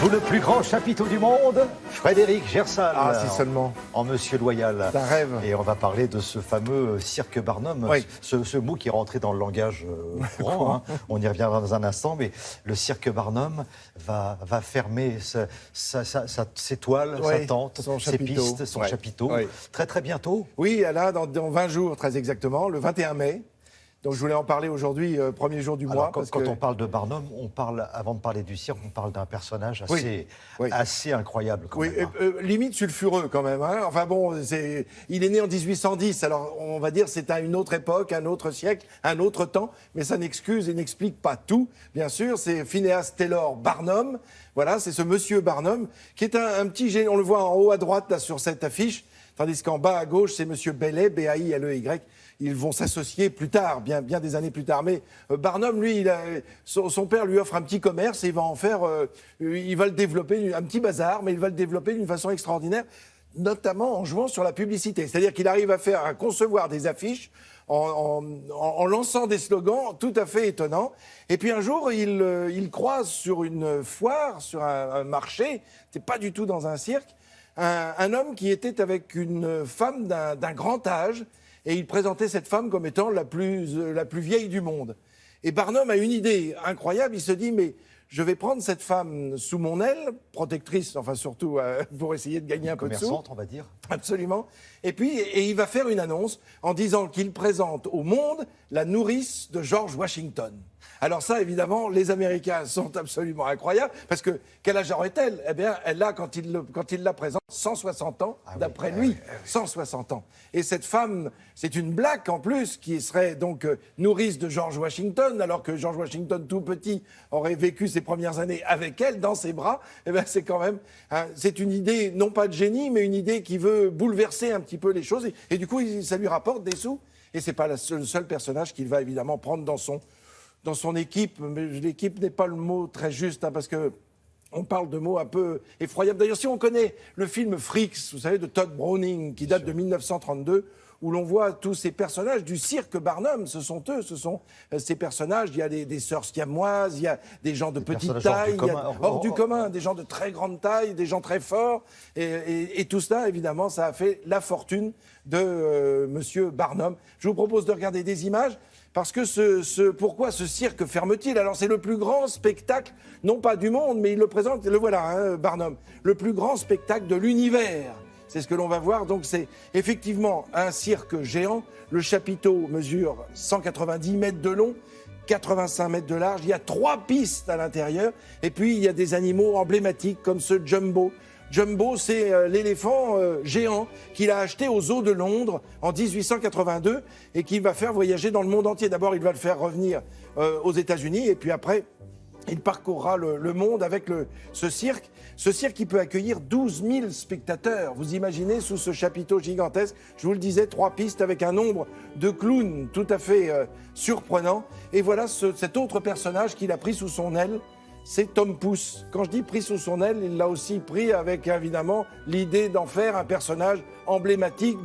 Sous le plus grand chapiteau du monde, Frédéric Gersal. Ah, si seulement. En Monsieur Loyal. C'est un rêve. Et on va parler de ce fameux cirque Barnum. Oui. Ce mot qui est rentré dans le langage courant. On y reviendra dans un instant. Mais le cirque Barnum va fermer ses toiles, Oui, sa tente, son ses chapiteau. pistes, son Ouais. chapiteau. Oui. Très très bientôt. Oui, là, dans 20 jours, très exactement, le 21 mai. Donc je voulais en parler aujourd'hui, premier jour du Alors, mois. quand on parle de Barnum, avant de parler du cirque, on parle d'un personnage assez incroyable quand même. Limite sulfureux quand même. Hein. Enfin bon, il est né en 1810, alors on va dire c'est à une autre époque, un autre siècle, un autre temps, mais ça n'excuse et n'explique pas tout. Bien sûr, c'est Phineas Taylor Barnum. Voilà, c'est ce monsieur Barnum qui est un petit génie. On le voit en haut à droite là sur cette affiche, tandis qu'en bas à gauche c'est monsieur Bailey, B-A-I-L-E-Y. Ils vont s'associer plus tard, bien des années plus tard. Mais Barnum, lui, son père lui offre un petit commerce et il va en faire, il va le développer, un petit bazar, mais il va le développer d'une façon extraordinaire, notamment en jouant sur la publicité. C'est-à-dire qu'il arrive à concevoir des affiches en lançant des slogans tout à fait étonnants. Et puis un jour, il croise sur une foire, sur un marché, c'est pas du tout dans un cirque, un homme qui était avec une femme d'un grand âge. Et il présentait cette femme comme étant la plus vieille du monde. Et Barnum a une idée incroyable, il se dit, mais je vais prendre cette femme sous mon aile, protectrice, enfin surtout pour essayer de gagner un peu de sous. Commerçante, on va dire. Absolument. Et il va faire une annonce en disant qu'il présente au monde la nourrice de George Washington. Alors ça, évidemment, les Américains sont absolument incroyables, parce que quel âge aurait-elle ? Eh bien, elle a, quand il la présente, 160 ans, d'après lui, 160 ans. Et cette femme, c'est une blague en plus, qui serait donc nourrice de George Washington, alors que George Washington, tout petit, aurait vécu ses premières années avec elle, dans ses bras. Eh bien, c'est quand même, c'est une idée, non pas de génie, mais une idée qui veut bouleverser un petit peu les choses. Et du coup, ça lui rapporte des sous. Et c'est pas le seul personnage qu'il va évidemment prendre dans son équipe, mais l'équipe n'est pas le mot très juste, parce que on parle de mots un peu effroyables. D'ailleurs, si on connaît le film Freaks, vous savez, de Todd Browning, qui date de 1932, où l'on voit tous ces personnages du cirque Barnum, ce sont ces personnages. Il y a des sœurs siamoises, il y a des gens de petite taille, hors du commun, des gens de très grande taille, des gens très forts. Et tout cela, évidemment, ça a fait la fortune de monsieur Barnum. Je vous propose de regarder des images. Parce que pourquoi ce cirque ferme-t-il ? Alors c'est le plus grand spectacle, non pas du monde, mais il le présente, le voilà, Barnum, le plus grand spectacle de l'univers. C'est ce que l'on va voir, donc c'est effectivement un cirque géant. Le chapiteau mesure 190 mètres de long, 85 mètres de large, il y a 3 pistes à l'intérieur, et puis il y a des animaux emblématiques comme ce Jumbo. Jumbo, c'est l'éléphant géant qu'il a acheté aux Zoos de Londres en 1882 et qu'il va faire voyager dans le monde entier. D'abord, il va le faire revenir aux États-Unis et puis après, il parcourra le monde avec ce cirque. Ce cirque qui peut accueillir 12 000 spectateurs. Vous imaginez, sous ce chapiteau gigantesque, je vous le disais, 3 pistes avec un nombre de clowns tout à fait surprenant. Et voilà cet autre personnage qu'il a pris sous son aile. C'est Tom Pouce. Quand je dis pris sous son aile, il l'a aussi pris avec, évidemment, l'idée d'en faire un personnage emblématique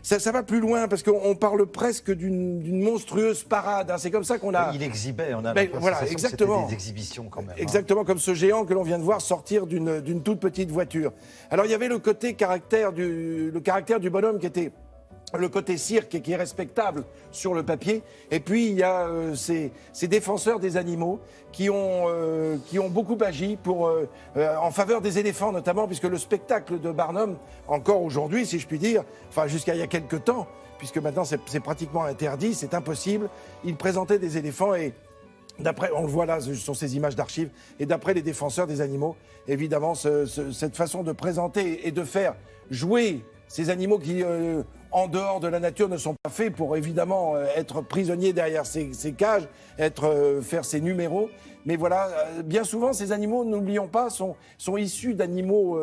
ça va plus loin, parce qu'on parle presque d'une monstrueuse parade. Hein. C'est comme ça qu'on a... Il exhibait, on a voilà, exactement. C'était des exhibitions quand même. Exactement, comme ce géant que l'on vient de voir sortir d'une toute petite voiture. Alors, il y avait le caractère du bonhomme qui était... le côté cirque qui est respectable sur le papier, et puis il y a ces défenseurs des animaux qui ont beaucoup agi en faveur des éléphants notamment, puisque le spectacle de Barnum, encore aujourd'hui si je puis dire, enfin jusqu'à il y a quelques temps, puisque maintenant c'est pratiquement interdit, c'est impossible, il présentait des éléphants et d'après, on le voit là sur ces images d'archives, et d'après les défenseurs des animaux, évidemment cette façon de présenter et de faire jouer ces animaux qui, en dehors de la nature, ne sont pas faits pour, évidemment, être prisonniers derrière ces cages, faire ces numéros. Mais voilà, bien souvent, ces animaux, n'oublions pas, sont issus d'animaux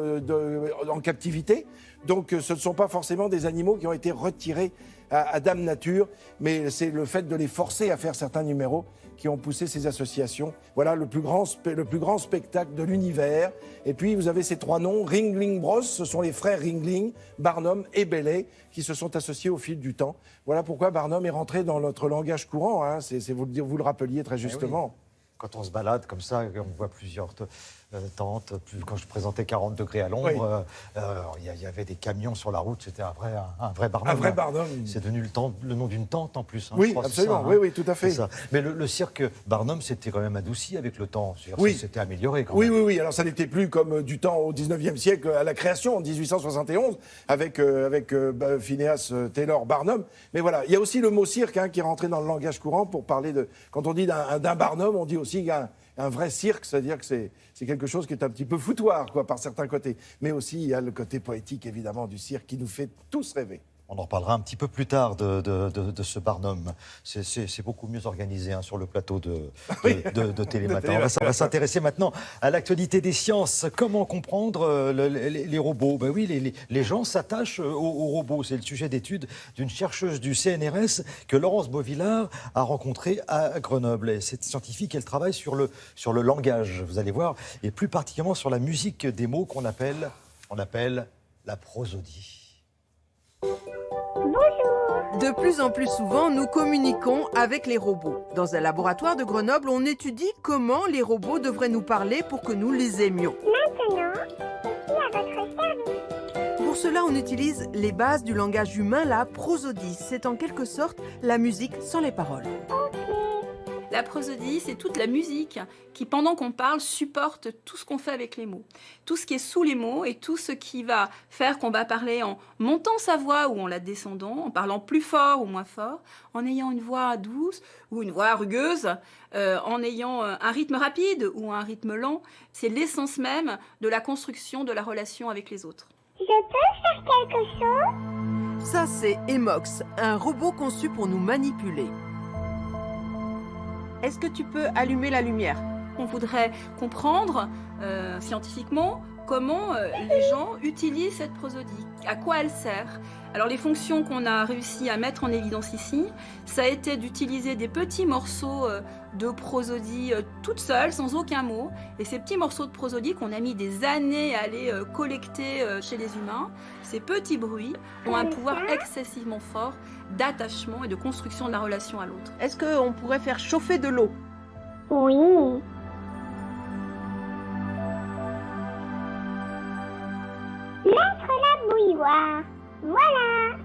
en captivité. Donc, ce ne sont pas forcément des animaux qui ont été retirés à Dame Nature, mais c'est le fait de les forcer à faire certains numéros qui ont poussé ces associations. Voilà le plus grand spectacle de l'univers. Et puis vous avez ces 3 noms, Ringling Bros, ce sont les frères Ringling, Barnum et Bailey, qui se sont associés au fil du temps. Voilà pourquoi Barnum est rentré dans notre langage courant, hein. Vous le rappeliez très justement. Eh oui. quand on se balade comme ça, on voit plusieurs tentes. Quand je présentais 40 degrés à l'ombre, il y avait des camions sur la route. C'était un vrai Barnum. Un vrai Barnum. C'est devenu le nom d'une tente en plus. Oui, je crois, absolument. C'est ça, oui, tout à fait. Mais le cirque Barnum s'était quand même adouci avec le temps. Oui. Ça s'était amélioré quand Oui, même. oui. Alors ça n'était plus comme du temps au 19e siècle, à la création, en 1871, avec Phineas Taylor Barnum. Mais voilà, il y a aussi le mot cirque qui est rentré dans le langage courant pour parler de... Quand on dit d'un Barnum, on dit aussi un vrai cirque, c'est-à-dire que c'est quelque chose qui est un petit peu foutoir, quoi, par certains côtés. Mais aussi, il y a le côté poétique, évidemment, du cirque qui nous fait tous rêver. On en reparlera un petit peu plus tard de ce Barnum. C'est beaucoup mieux organisé sur le plateau de Télématin. On va s'intéresser maintenant à l'actualité des sciences. Comment comprendre les robots? Ben oui, les gens s'attachent aux robots. C'est le sujet d'étude d'une chercheuse du CNRS que Laurence Beauvillard a rencontrée à Grenoble. Et cette scientifique, elle travaille sur le langage, vous allez voir, et plus particulièrement sur la musique des mots qu'on appelle la prosodie. De plus en plus souvent, nous communiquons avec les robots. Dans un laboratoire de Grenoble, on étudie comment les robots devraient nous parler pour que nous les aimions. Maintenant, ici à votre service. Pour cela, on utilise les bases du langage humain, la prosodie. C'est en quelque sorte la musique sans les paroles. La prosodie, c'est toute la musique qui, pendant qu'on parle, supporte tout ce qu'on fait avec les mots. Tout ce qui est sous les mots et tout ce qui va faire qu'on va parler en montant sa voix ou en la descendant, en parlant plus fort ou moins fort, en ayant une voix douce ou une voix rugueuse, en ayant un rythme rapide ou un rythme lent. C'est l'essence même de la construction de la relation avec les autres. Je peux faire quelque chose? Ça, c'est Emox, un robot conçu pour nous manipuler. Est-ce que tu peux allumer la lumière? On voudrait comprendre scientifiquement comment les gens utilisent cette prosodie, à quoi elle sert. Alors les fonctions qu'on a réussi à mettre en évidence ici, ça a été d'utiliser des petits morceaux de prosodie toutes seules, sans aucun mot. Et ces petits morceaux de prosodie qu'on a mis des années à aller collecter chez les humains, ces petits bruits ont un pouvoir excessivement fort d'attachement et de construction de la relation à l'autre. Est-ce qu'on pourrait faire chauffer de l'eau? Oui. Mettre la bouilloire. Voilà.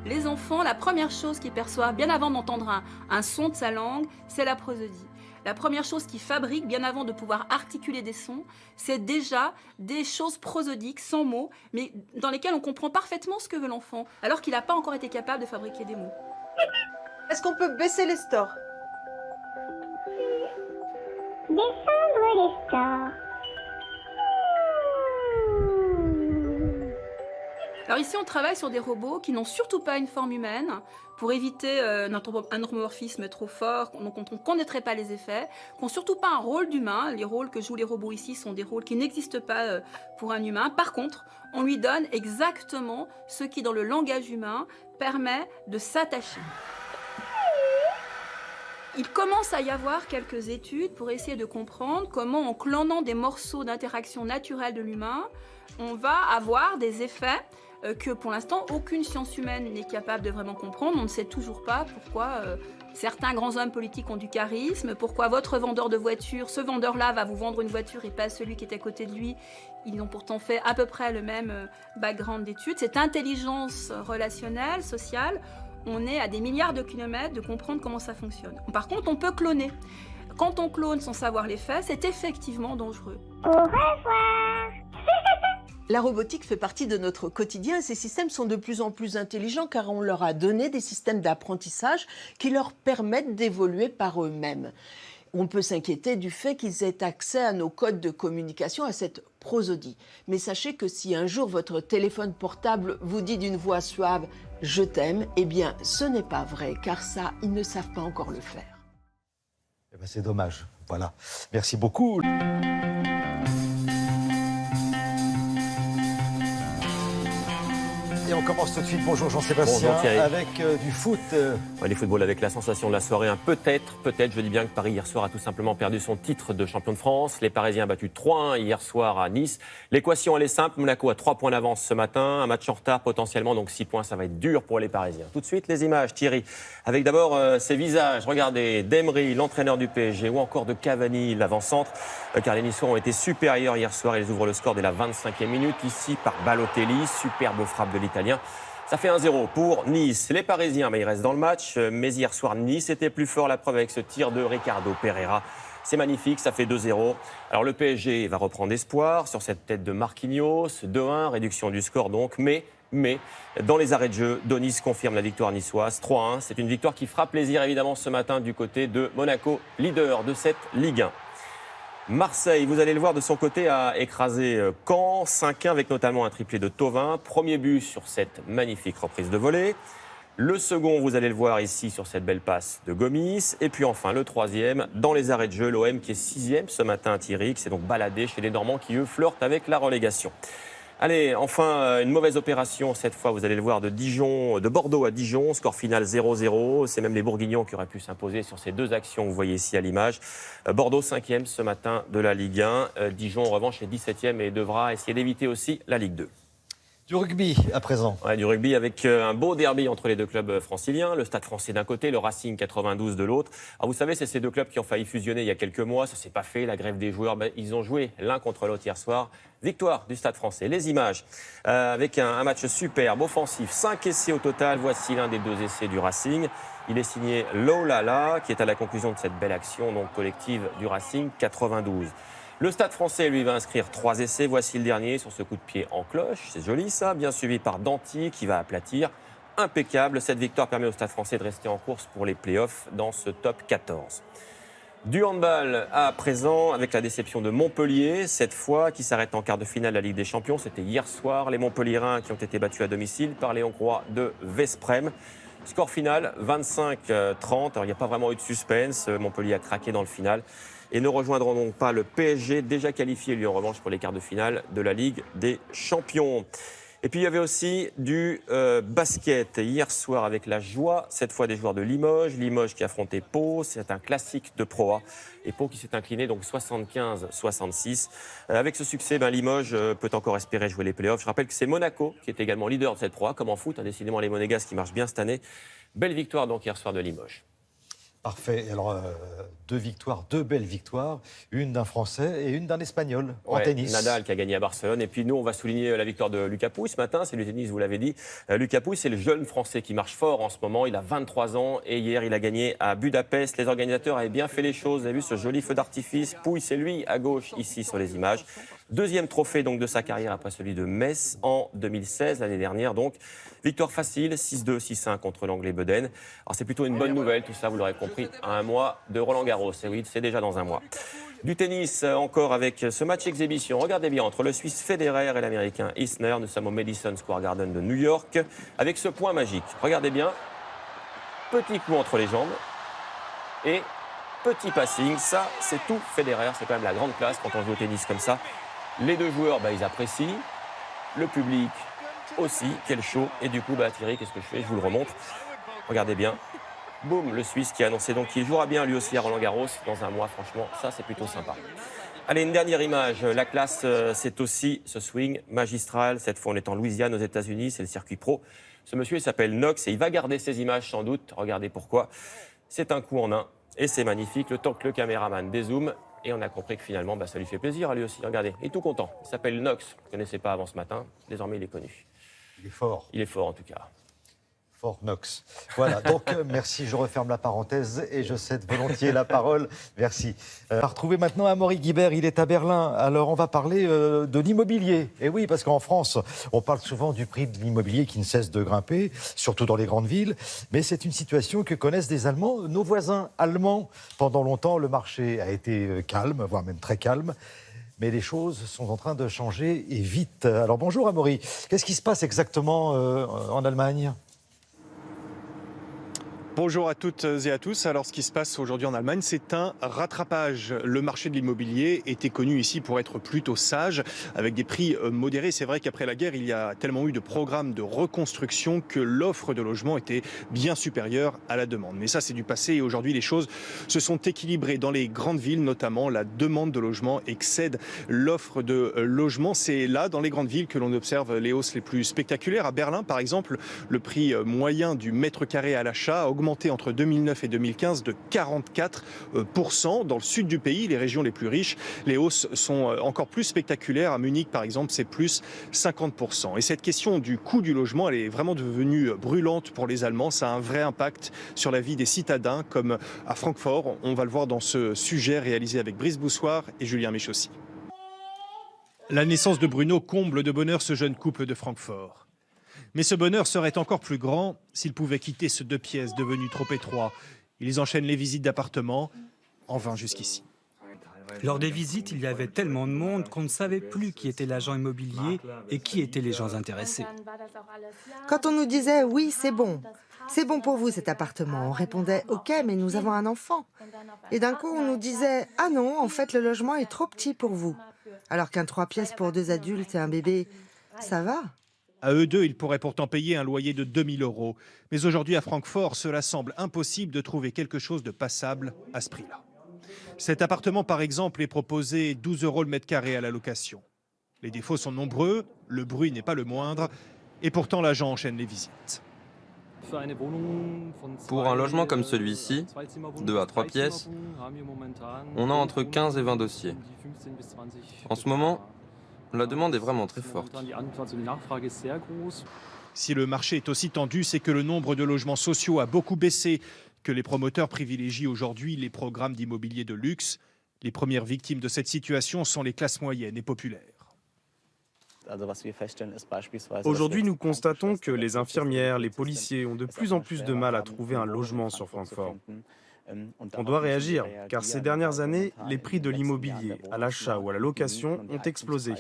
Les enfants, la première chose qu'ils perçoivent, bien avant d'entendre un son de sa langue, c'est la prosodie. La première chose qu'ils fabriquent, bien avant de pouvoir articuler des sons, c'est déjà des choses prosodiques, sans mots, mais dans lesquelles on comprend parfaitement ce que veut l'enfant, alors qu'il n'a pas encore été capable de fabriquer des mots. Est-ce qu'on peut baisser les stores? Descendre les stores. Alors ici, on travaille sur des robots qui n'ont surtout pas une forme humaine pour éviter un anthropomorphisme trop fort, donc on ne connaîtrait pas les effets, qui n'ont surtout pas un rôle d'humain. Les rôles que jouent les robots ici sont des rôles qui n'existent pas pour un humain. Par contre, on lui donne exactement ce qui, dans le langage humain, permet de s'attacher. Il commence à y avoir quelques études pour essayer de comprendre comment, en clonant des morceaux d'interaction naturelle de l'humain, on va avoir des effets que pour l'instant aucune science humaine n'est capable de vraiment comprendre. On ne sait toujours pas pourquoi certains grands hommes politiques ont du charisme, pourquoi votre vendeur de voiture, ce vendeur-là va vous vendre une voiture et pas celui qui est à côté de lui. Ils ont pourtant fait à peu près le même background d'études. Cette intelligence relationnelle, sociale, on est à des milliards de kilomètres de comprendre comment ça fonctionne. Par contre, on peut cloner. Quand on clone sans savoir les faits, c'est effectivement dangereux. Au revoir. La robotique fait partie de notre quotidien et ces systèmes sont de plus en plus intelligents car on leur a donné des systèmes d'apprentissage qui leur permettent d'évoluer par eux-mêmes. On peut s'inquiéter du fait qu'ils aient accès à nos codes de communication, à cette prosodie. Mais sachez que si un jour votre téléphone portable vous dit d'une voix suave « je t'aime », eh bien ce n'est pas vrai car ça, ils ne savent pas encore le faire. Eh ben, c'est dommage. Voilà. Merci beaucoup. Et on commence tout de suite. Bonjour Jean-Sébastien, avec du foot. Les footballs avec la sensation de la soirée, peut-être, je dis bien que Paris hier soir a tout simplement perdu son titre de champion de France. Les Parisiens ont battu 3-1 hier soir à Nice. L'équation elle est simple, Monaco a 3 points d'avance ce matin, un match en retard potentiellement, donc 6 points, ça va être dur pour les Parisiens. Tout de suite les images, Thierry, avec d'abord ces visages, regardez, d'Emery, l'entraîneur du PSG, ou encore de Cavani, l'avant-centre, car les Niçois ont été supérieurs hier soir, ils ouvrent le score dès la 25e minute, ici par Balotelli, superbe frappe de l'Italien. Ça fait 1-0 pour Nice. Les Parisiens, ils restent dans le match. Mais hier soir, Nice était plus fort. La preuve avec ce tir de Ricardo Pereira. C'est magnifique, ça fait 2-0. Alors le PSG va reprendre espoir sur cette tête de Marquinhos. 2-1, réduction du score donc. Mais dans les arrêts de jeu, Donis confirme la victoire niçoise. 3-1, c'est une victoire qui fera plaisir évidemment ce matin du côté de Monaco, leader de cette Ligue 1. Marseille, vous allez le voir, de son côté, a écrasé Caen, 5-1 avec notamment un triplé de Thauvin. Premier but sur cette magnifique reprise de volée. Le second, vous allez le voir ici sur cette belle passe de Gomis. Et puis enfin, le troisième, dans les arrêts de jeu, l'OM qui est 6e ce matin à Thierry, qui s'est donc baladé chez les Normands qui, eux, flirtent avec la relégation. Allez, enfin, une mauvaise opération cette fois, vous allez le voir, de Bordeaux à Dijon, score final 0-0. C'est même les Bourguignons qui auraient pu s'imposer sur ces deux actions que vous voyez ici à l'image. Bordeaux 5e ce matin de la Ligue 1. Dijon en revanche est 17e et devra essayer d'éviter aussi la Ligue 2. Du rugby à présent. Ouais, du rugby avec un beau derby entre les deux clubs franciliens. Le Stade Français d'un côté, le Racing 92 de l'autre. Alors vous savez, c'est ces deux clubs qui ont failli fusionner il y a quelques mois. Ça s'est pas fait, la grève des joueurs. Ils ont joué l'un contre l'autre hier soir. Victoire du Stade Français. Les images avec un match superbe, offensif. 5 essais au total. Voici l'un des 2 essais du Racing. Il est signé Lolala, qui est à la conclusion de cette belle action donc collective du Racing 92. Le Stade Français, lui, va inscrire 3 essais. Voici le dernier sur ce coup de pied en cloche. C'est joli, ça. Bien suivi par Danty, qui va aplatir. Impeccable. Cette victoire permet au Stade Français de rester en course pour les playoffs dans ce top 14. Du handball à présent, avec la déception de Montpellier, cette fois, qui s'arrête en quart de finale de la Ligue des Champions. C'était hier soir. Les Montpelliérains qui ont été battus à domicile par les Hongrois de Vesprem. Score final, 25-30. Alors, il n'y a pas vraiment eu de suspense. Montpellier a craqué dans le final. Et ne rejoindront donc pas le PSG, déjà qualifié, lui, en revanche, pour les quarts de finale de la Ligue des Champions. Et puis, il y avait aussi du basket hier soir avec la joie, cette fois des joueurs de Limoges. Limoges qui affrontait Pau, c'est un classique de Pro A. Et Pau qui s'est incliné donc 75-66. Avec ce succès, Limoges peut encore espérer jouer les playoffs. Je rappelle que c'est Monaco qui est également leader de cette Pro A, comme en foot. Décidément, les Monégasques qui marchent bien cette année. Belle victoire donc hier soir de Limoges. Parfait. Alors, 2 belles victoires. Une d'un Français et une d'un Espagnol en tennis. Nadal qui a gagné à Barcelone. Et puis nous, on va souligner la victoire de Lucas Pouille ce matin. C'est le tennis, vous l'avez dit. Lucas Pouille, c'est le jeune Français qui marche fort en ce moment. Il a 23 ans et hier, il a gagné à Budapest. Les organisateurs avaient bien fait les choses. Vous avez vu ce joli feu d'artifice. Pouille, c'est lui à gauche ici sur les images. 2e trophée donc de sa carrière après celui de Metz en 2016, l'année dernière donc. Victoire facile, 6-2, 6-1 contre l'Anglais Beden. Alors c'est plutôt une bonne nouvelle, tout ça vous l'aurez compris, à un mois de Roland Garros. Et oui, c'est déjà dans un mois. Du tennis encore avec ce match exhibition. Regardez bien, entre le Suisse Federer et l'Américain Isner, nous sommes au Madison Square Garden de New York, avec ce point magique. Regardez bien, petit coup entre les jambes et petit passing. Ça, c'est tout Federer, c'est quand même la grande classe quand on joue au tennis comme ça. Les deux joueurs, ils apprécient. Le public aussi. Quel show. Et du coup, Thierry, qu'est-ce que je fais? Je vous le remontre. Regardez bien. Boum, le Suisse qui a annoncé donc qu'il jouera bien lui aussi à Roland-Garros dans un mois. Franchement, ça, c'est plutôt sympa. Allez, une dernière image. La classe, c'est aussi ce swing magistral. Cette fois, on est en Louisiane, aux États-Unis. C'est le circuit pro. Ce monsieur, il s'appelle Knox et il va garder ces images sans doute. Regardez pourquoi. C'est un coup en un. Et c'est magnifique. Le temps que le caméraman dézoome. Et on a compris que finalement, ça lui fait plaisir à lui aussi. Regardez, il est tout content. Il s'appelle Knox. Vous ne connaissez pas avant ce matin. Désormais, il est connu. Il est fort. Il est fort, en tout cas. Fort Knox. Voilà, donc merci, je referme la parenthèse et je cède volontiers la parole. Merci. On va retrouver maintenant Amaury Guibert, il est à Berlin. Alors on va parler de l'immobilier. Et oui, parce qu'en France, on parle souvent du prix de l'immobilier qui ne cesse de grimper, surtout dans les grandes villes. Mais c'est une situation que connaissent des Allemands, nos voisins allemands. Pendant longtemps, le marché a été calme, voire même très calme. Mais les choses sont en train de changer et vite. Alors bonjour Amaury, qu'est-ce qui se passe exactement en Allemagne ? Bonjour à toutes et à tous. Alors ce qui se passe aujourd'hui en Allemagne, c'est un rattrapage. Le marché de l'immobilier était connu ici pour être plutôt sage, avec des prix modérés. C'est vrai qu'après la guerre, il y a tellement eu de programmes de reconstruction que l'offre de logement était bien supérieure à la demande. Mais ça, c'est du passé et aujourd'hui, les choses se sont équilibrées. Dans les grandes villes, notamment, la demande de logement excède l'offre de logement. C'est là, dans les grandes villes, que l'on observe les hausses les plus spectaculaires. À Berlin, par exemple, le prix moyen du mètre carré à l'achat a augmenté entre 2009 et 2015 de 44%. Dans le sud du pays, les régions les plus riches, les hausses sont encore plus spectaculaires. À Munich, par exemple, c'est plus 50%. Et cette question du coût du logement, elle est vraiment devenue brûlante pour les Allemands. Ça a un vrai impact sur la vie des citadins, comme à Francfort. On va le voir dans ce sujet réalisé avec Brice Boussoir et Julien Méchaussy. La naissance de Bruno comble de bonheur ce jeune couple de Francfort. Mais ce bonheur serait encore plus grand s'ils pouvaient quitter ce 2 pièces devenu trop étroit. Ils enchaînent les visites d'appartements, en vain jusqu'ici. Lors des visites, il y avait tellement de monde qu'on ne savait plus qui était l'agent immobilier et qui étaient les gens intéressés. Quand on nous disait « oui, c'est bon pour vous cet appartement », on répondait « ok, mais nous avons un enfant ». Et d'un coup, on nous disait « ah non, en fait, le logement est trop petit pour vous ». Alors qu'un 3 pièces pour 2 adultes et un bébé, ça va. À eux deux, ils pourraient pourtant payer un loyer de 2 000 €. Mais aujourd'hui, à Francfort, cela semble impossible de trouver quelque chose de passable à ce prix-là. Cet appartement, par exemple, est proposé 12 € le mètre carré à la location. Les défauts sont nombreux, le bruit n'est pas le moindre, et pourtant l'agent enchaîne les visites. Pour un logement comme celui-ci, 2 à 3 pièces, on a entre 15 et 20 dossiers. En ce moment, la demande est vraiment très forte. Si le marché est aussi tendu, c'est que le nombre de logements sociaux a beaucoup baissé, que les promoteurs privilégient aujourd'hui les programmes d'immobilier de luxe. Les premières victimes de cette situation sont les classes moyennes et populaires. Aujourd'hui, nous constatons que les infirmières, les policiers ont de plus en plus de mal à trouver un logement sur Francfort. On doit réagir, car ces dernières années, les prix de l'immobilier, à l'achat ou à la location, ont explosé.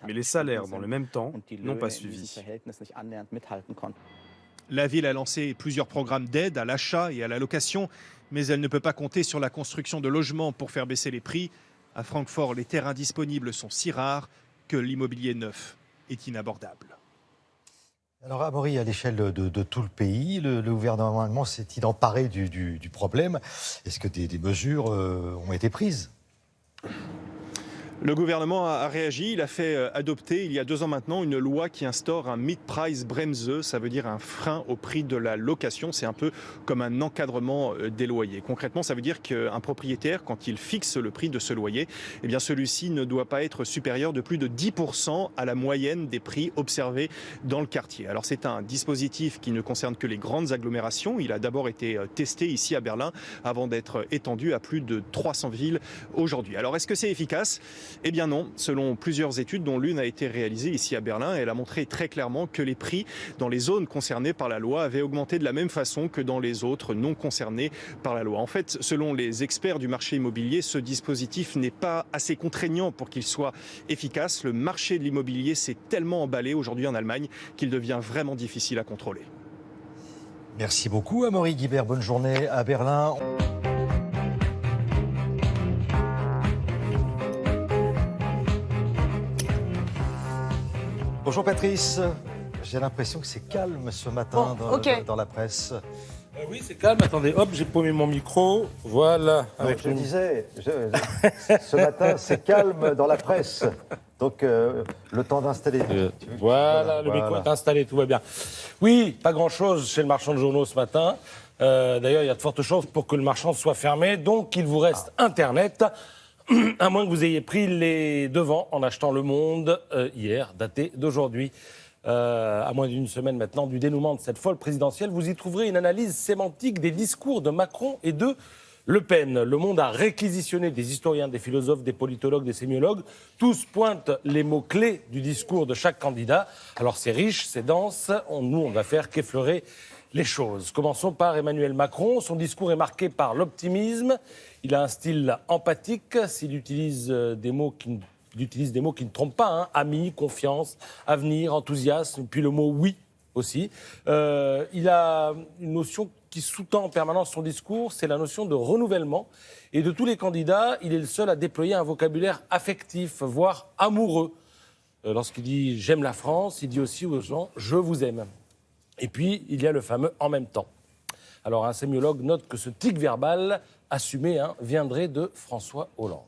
Mais les salaires, dans le même temps, n'ont pas suivi. La ville a lancé plusieurs programmes d'aide à l'achat et à la location, mais elle ne peut pas compter sur la construction de logements pour faire baisser les prix. À Francfort, les terrains disponibles sont si rares que l'immobilier neuf est inabordable. Alors, Amaury, à l'échelle de tout le pays, le gouvernement allemand s'est-il emparé du problème? Est-ce que des mesures ont été prises? Le gouvernement a réagi, il a fait adopter il y a 2 ans maintenant une loi qui instaure un Mietpreisbremse, ça veut dire un frein au prix de la location, c'est un peu comme un encadrement des loyers. Concrètement, ça veut dire qu'un propriétaire, quand il fixe le prix de ce loyer, eh bien celui-ci ne doit pas être supérieur de plus de 10% à la moyenne des prix observés dans le quartier. Alors c'est un dispositif qui ne concerne que les grandes agglomérations, il a d'abord été testé ici à Berlin avant d'être étendu à plus de 300 villes aujourd'hui. Alors est-ce que c'est efficace ? Eh bien non, selon plusieurs études dont l'une a été réalisée ici à Berlin, elle a montré très clairement que les prix dans les zones concernées par la loi avaient augmenté de la même façon que dans les autres non concernées par la loi. En fait, selon les experts du marché immobilier, ce dispositif n'est pas assez contraignant pour qu'il soit efficace. Le marché de l'immobilier s'est tellement emballé aujourd'hui en Allemagne qu'il devient vraiment difficile à contrôler. Merci beaucoup, Amaury Guibert. Bonne journée à Berlin. Bonjour Patrice, j'ai l'impression que c'est calme ce matin dans la presse. Oui, c'est calme. Attendez, hop, j'ai paumé mon micro. Voilà. Donc, je disais, ce matin, c'est calme dans la presse. Donc, le temps d'installer. Voilà, le micro est installé, tout va bien. Oui, pas grand-chose chez le marchand de journaux ce matin. D'ailleurs, il y a de fortes chances pour que le marchand soit fermé. Donc, il vous reste Internet. À moins que vous ayez pris les devants en achetant Le Monde hier, daté d'aujourd'hui. À moins d'une semaine maintenant du dénouement de cette folle présidentielle, vous y trouverez une analyse sémantique des discours de Macron et de Le Pen. Le Monde a réquisitionné des historiens, des philosophes, des politologues, des sémiologues. Tous pointent les mots-clés du discours de chaque candidat. Alors c'est riche, c'est dense. Nous, on va faire qu'effleurer les choses. Commençons par Emmanuel Macron. Son discours est marqué par l'optimisme. Il a un style empathique. S'il utilise des mots qui ne trompent pas, hein. Amis, confiance, avenir, enthousiasme, puis le mot oui aussi. Il a une notion qui sous-tend en permanence son discours, c'est la notion de renouvellement. Et de tous les candidats, il est le seul à déployer un vocabulaire affectif, voire amoureux. Lorsqu'il dit « j'aime la France », il dit aussi aux gens « je vous aime ». Et puis, il y a le fameux « en même temps ». Alors, un sémiologue note que ce tic verbal assumé viendrait de François Hollande.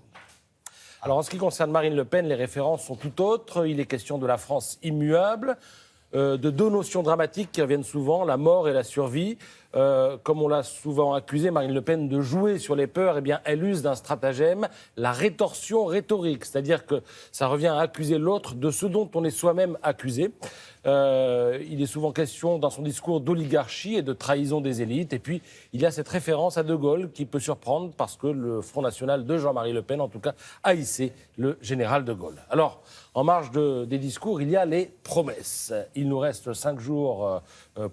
Alors, en ce qui concerne Marine Le Pen, les références sont tout autres. Il est question de la France immuable, de deux notions dramatiques qui reviennent souvent, la mort et la survie. Comme on l'a souvent accusé, Marine Le Pen, de jouer sur les peurs, eh bien, elle use d'un stratagème, la rétorsion rhétorique. C'est-à-dire que ça revient à accuser l'autre de ce dont on est soi-même accusé. Il est souvent question dans son discours d'oligarchie et de trahison des élites. Et puis, il y a cette référence à De Gaulle qui peut surprendre parce que le Front National de Jean-Marie Le Pen, en tout cas, haïssait le général De Gaulle. Alors, en marge des discours, il y a les promesses. Il nous reste 5 jours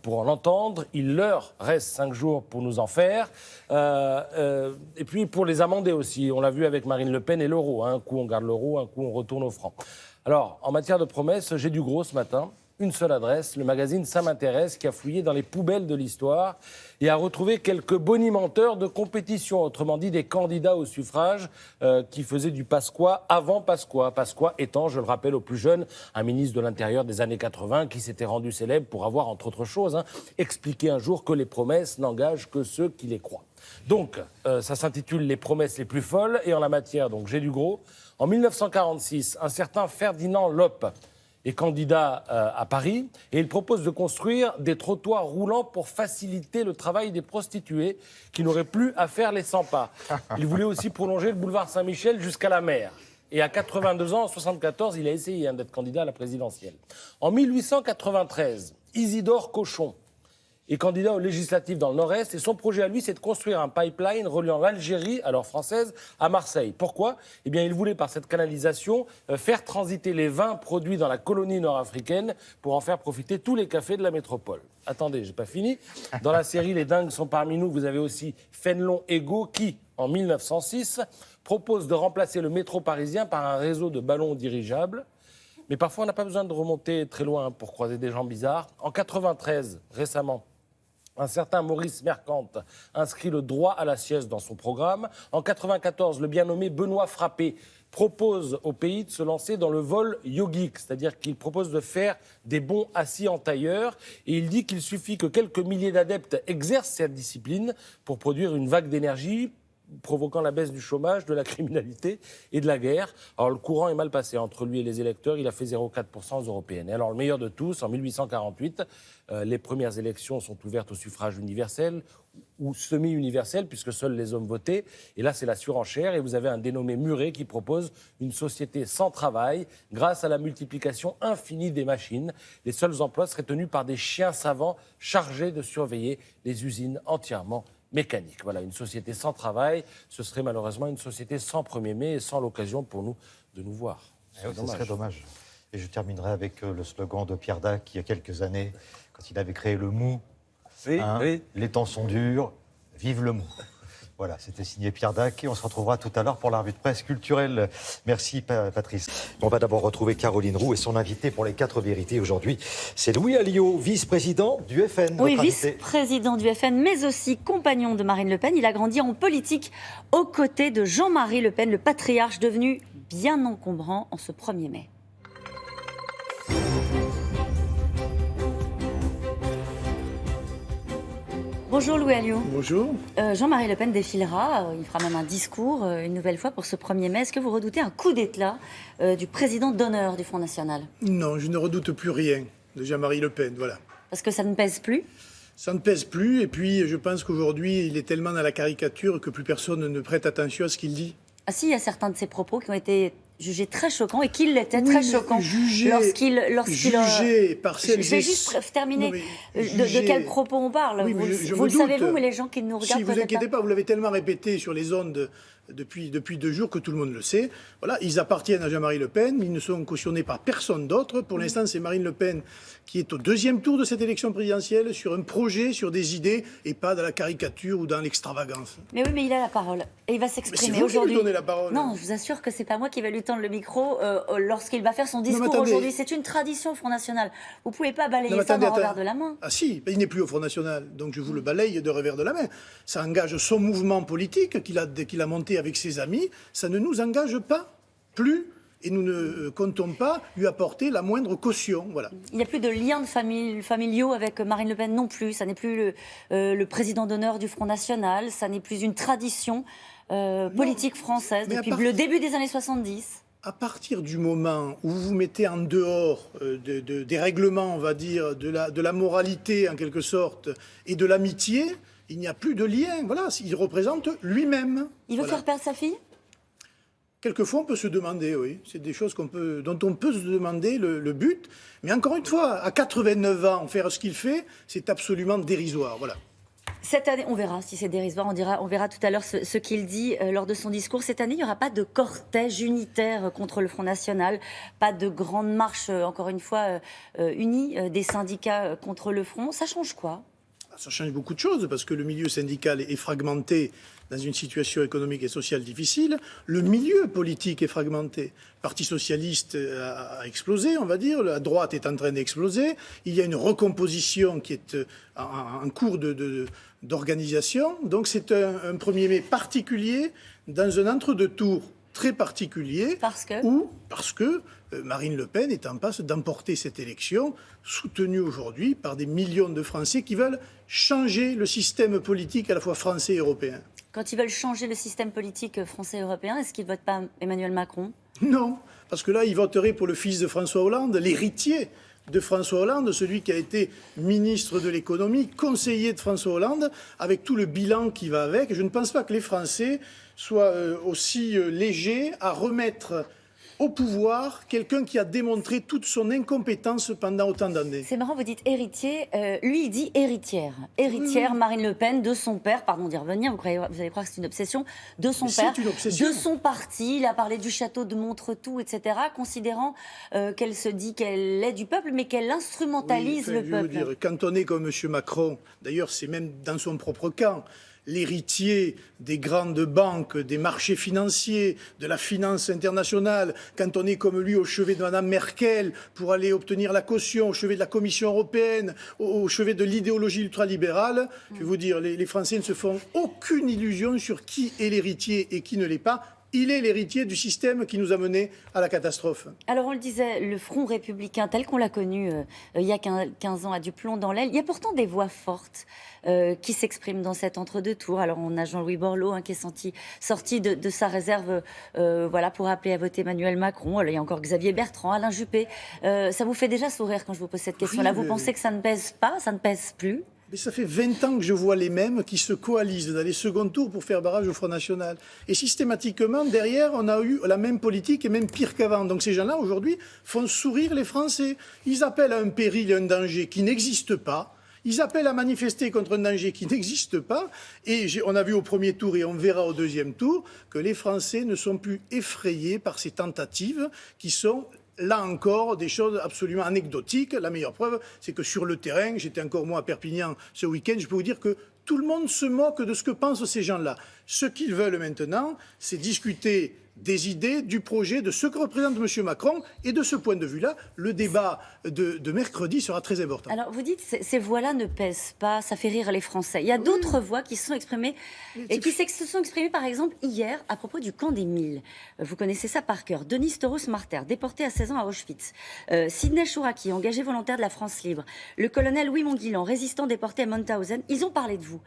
pour en entendre. Il leur reste 5 jours pour nous en faire. Et puis, pour les amender aussi. On l'a vu avec Marine Le Pen et l'euro. Un coup, on garde l'euro, un coup, on retourne au franc. Alors, en matière de promesses, j'ai du gros ce matin. Une seule adresse, le magazine Ça m'intéresse, qui a fouillé dans les poubelles de l'histoire et a retrouvé quelques bonimenteurs de compétition, autrement dit des candidats au suffrage qui faisaient du Pasqua avant Pasqua. Pasqua étant, je le rappelle aux plus jeunes, un ministre de l'Intérieur des années 80 qui s'était rendu célèbre pour avoir, entre autres choses, expliqué un jour que les promesses n'engagent que ceux qui les croient. Donc, ça s'intitule « Les promesses les plus folles » et en la matière, donc j'ai du gros. En 1946, un certain Ferdinand Loppe est candidat à Paris et il propose de construire des trottoirs roulants pour faciliter le travail des prostituées qui n'auraient plus à faire les 100 pas. Il voulait aussi prolonger le boulevard Saint-Michel jusqu'à la mer. Et à 82 ans, en 1974, il a essayé d'être candidat à la présidentielle. En 1893, Isidore Cochon est candidat aux législatives dans le Nord-Est et son projet à lui, c'est de construire un pipeline reliant l'Algérie, alors française, à Marseille. Pourquoi ? Eh bien, il voulait, par cette canalisation, faire transiter les vins produits dans la colonie nord-africaine pour en faire profiter tous les cafés de la métropole. Attendez, j'ai pas fini. Dans la série Les dingues sont parmi nous, vous avez aussi Fénelon Ego qui, en 1906, propose de remplacer le métro parisien par un réseau de ballons dirigeables. Mais parfois, on n'a pas besoin de remonter très loin pour croiser des gens bizarres. En 93, récemment, un certain Maurice Mercante inscrit le droit à la sieste dans son programme. En 94, le bien nommé Benoît Frappé propose au pays de se lancer dans le vol yogique, c'est-à-dire qu'il propose de faire des bonds assis en tailleur. Et il dit qu'il suffit que quelques milliers d'adeptes exercent cette discipline pour produire une vague d'énergie, provoquant la baisse du chômage, de la criminalité et de la guerre. Alors le courant est mal passé entre lui et les électeurs, il a fait 0,4% aux européennes. Et alors le meilleur de tous, en 1848, les premières élections sont ouvertes au suffrage universel ou semi-universel, puisque seuls les hommes votaient. Et là, c'est la surenchère, et vous avez un dénommé Muret qui propose une société sans travail, grâce à la multiplication infinie des machines. Les seuls emplois seraient tenus par des chiens savants chargés de surveiller les usines entièrement mécanique. Voilà, une société sans travail, ce serait malheureusement une société sans 1er mai et sans l'occasion pour nous de nous voir. Ce serait dommage. Et je terminerai avec le slogan de Pierre Dac, il y a quelques années, quand il avait créé le mou. Oui. Les temps sont durs, vive le mou. Voilà, c'était signé Pierre Dac et on se retrouvera tout à l'heure pour la revue de presse culturelle. Merci Patrice. On va d'abord retrouver Caroline Roux et son invité pour les 4 vérités aujourd'hui. C'est Louis Alliot, vice-président du FN. Oui, vice-président du FN, mais aussi compagnon de Marine Le Pen. Il a grandi en politique aux côtés de Jean-Marie Le Pen, le patriarche devenu bien encombrant en ce 1er mai. Bonjour Louis Alliot. Bonjour. Jean-Marie Le Pen défilera, il fera même un discours une nouvelle fois pour ce 1er mai. Est-ce que vous redoutez un coup d'éclat du président d'honneur du Front National ? Non, je ne redoute plus rien de Jean-Marie Le Pen, voilà. Parce que ça ne pèse plus ? Ça ne pèse plus, et puis je pense qu'aujourd'hui, il est tellement dans la caricature que plus personne ne prête attention à ce qu'il dit. Ah si, il y a certains de ses propos qui ont été jugé très choquant et qu'il l'était très choquant lorsqu'il jugé par celles. Je vais juste terminer. De quels propos on parle? Oui, vous le savez vous, mais les gens qui nous regardent. Si vous inquiétez pas, vous l'avez tellement répété sur les ondes depuis 2 jours que tout le monde le sait. Voilà, ils appartiennent à Jean-Marie Le Pen, ils ne sont cautionnés par personne d'autre. Pour l'instant, c'est Marine Le Pen qui est au 2e tour de cette élection présidentielle sur un projet, sur des idées, et pas dans la caricature ou dans l'extravagance. Mais oui, mais il a la parole et il va s'exprimer aujourd'hui. C'est vous qui lui donnez la parole. Non, je vous assure que c'est pas moi qui vais lui tendre le micro lorsqu'il va faire son discours aujourd'hui. C'est une tradition au Front National. Vous pouvez pas balayer ça d'un revers de la main. Ah si, il n'est plus au Front National, donc je vous le balaye de revers de la main. Ça engage son mouvement politique qu'il a monté avec ses amis. Ça ne nous engage pas plus. Et nous ne comptons pas lui apporter la moindre caution. Voilà. Il n'y a plus de liens familiaux avec Marine Le Pen non plus. Ça n'est plus le président d'honneur du Front National. Ça n'est plus une tradition politique française depuis le début des années 70. À partir du moment où vous vous mettez en dehors des règlements, on va dire, de la moralité en quelque sorte, et de l'amitié, il n'y a plus de lien. Voilà, il représente lui-même. Il veut faire perdre sa fille ? Quelquefois, on peut se demander, oui. C'est des choses dont on peut se demander le but. Mais encore une fois, à 89 ans, faire ce qu'il fait, c'est absolument dérisoire. Voilà. Cette année, on verra si c'est dérisoire. On verra tout à l'heure ce qu'il dit lors de son discours. Cette année, il n'y aura pas de cortège unitaire contre le Front National, pas de grande marche, encore une fois, unie des syndicats contre le Front. Ça change quoi ? Ça change beaucoup de choses parce que le milieu syndical est fragmenté dans une situation économique et sociale difficile. Le milieu politique est fragmenté. Le Parti socialiste a explosé, on va dire. La droite est en train d'exploser. Il y a une recomposition qui est en cours d'organisation. Donc c'est un 1er mai particulier dans un entre-deux-tours très particulier. Parce que Marine Le Pen est en passe d'emporter cette élection, soutenue aujourd'hui par des millions de Français qui veulent changer le système politique à la fois français et européen. Quand ils veulent changer le système politique français et européen, est-ce qu'ils ne votent pas Emmanuel Macron ? Non, parce que là, ils voteraient pour le fils de François Hollande, l'héritier de François Hollande, celui qui a été ministre de l'économie, conseiller de François Hollande, avec tout le bilan qui va avec. Je ne pense pas que les Français soient aussi légers à remettre au pouvoir quelqu'un qui a démontré toute son incompétence pendant autant d'années. C'est marrant, vous dites héritier, lui il dit héritière. Héritière, Marine Le Pen, de son père, pardon d'y revenir, vous allez croire que c'est une obsession, de son père, de son parti, il a parlé du château de Montretout, etc., considérant qu'elle se dit qu'elle est du peuple, mais qu'elle instrumentalise le peuple. Je veux dire, quand on est comme M. Macron, d'ailleurs c'est même dans son propre camp, l'héritier des grandes banques, des marchés financiers, de la finance internationale, quand on est comme lui au chevet de Mme Merkel pour aller obtenir la caution, au chevet de la Commission européenne, au chevet de l'idéologie ultralibérale, je vais vous dire, les Français ne se font aucune illusion sur qui est l'héritier et qui ne l'est pas. Il est l'héritier du système qui nous a menés à la catastrophe. Alors on le disait, le Front républicain tel qu'on l'a connu il y a 15 ans a du plomb dans l'aile. Il y a pourtant des voix fortes qui s'expriment dans cet entre-deux-tours. Alors on a Jean-Louis Borloo qui est sorti de sa réserve pour appeler à voter Emmanuel Macron. Alors, il y a encore Xavier Bertrand, Alain Juppé. Ça vous fait déjà sourire quand je vous pose cette question-là. Vous pensez que ça ne pèse pas, ça ne pèse plus ? Mais ça fait 20 ans que je vois les mêmes qui se coalisent dans les seconds tours pour faire barrage au Front National. Et systématiquement, derrière, on a eu la même politique et même pire qu'avant. Donc ces gens-là, aujourd'hui, font sourire les Français. Ils appellent à un péril et un danger qui n'existe pas. Ils appellent à manifester contre un danger qui n'existe pas. Et on a vu au premier tour et on verra au deuxième tour que les Français ne sont plus effrayés par ces tentatives qui sont... Là encore, des choses absolument anecdotiques. La meilleure preuve, c'est que sur le terrain, j'étais encore moi à Perpignan ce week-end, je peux vous dire que tout le monde se moque de ce que pensent ces gens-là. Ce qu'ils veulent maintenant, c'est discuter des idées, du projet, de ce que représente M. Macron. Et de ce point de vue-là, le débat de mercredi sera très important. Alors, vous dites que ces voix-là ne pèsent pas, ça fait rire les Français. Il y a d'autres voix qui se sont exprimées, et qui se sont exprimées, par exemple, hier, à propos du camp des 1000. Vous connaissez ça par cœur. Denis Storous-Marter, déporté à 16 ans à Auschwitz. Sidney Chouraki, engagé volontaire de la France libre. Le colonel Louis Montguilan, résistant déporté à Mauthausen. Ils ont parlé de vous.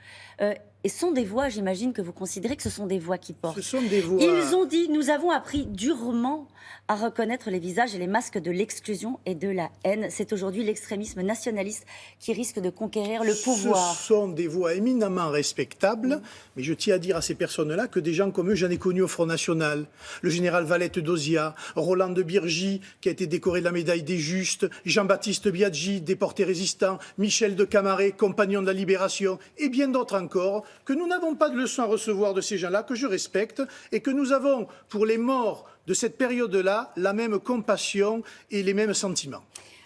Et sont des voix, j'imagine que vous considérez que ce sont des voix qui portent. Ce sont des voix... Ils ont dit, nous avons appris durement à reconnaître les visages et les masques de l'exclusion et de la haine. C'est aujourd'hui l'extrémisme nationaliste qui risque de conquérir le pouvoir. Ce sont des voix éminemment respectables, mais je tiens à dire à ces personnes-là que des gens comme eux, j'en ai connu au Front National. Le général Valette d'Ozia, Roland de Birgy, qui a été décoré de la médaille des Justes, Jean-Baptiste Biaggi, déporté résistant, Michel de Camaret, compagnon de la Libération, et bien d'autres encore, que nous n'avons pas de leçons à recevoir de ces gens-là, que je respecte, et que nous avons, pour les morts de cette période-là, la même compassion et les mêmes sentiments.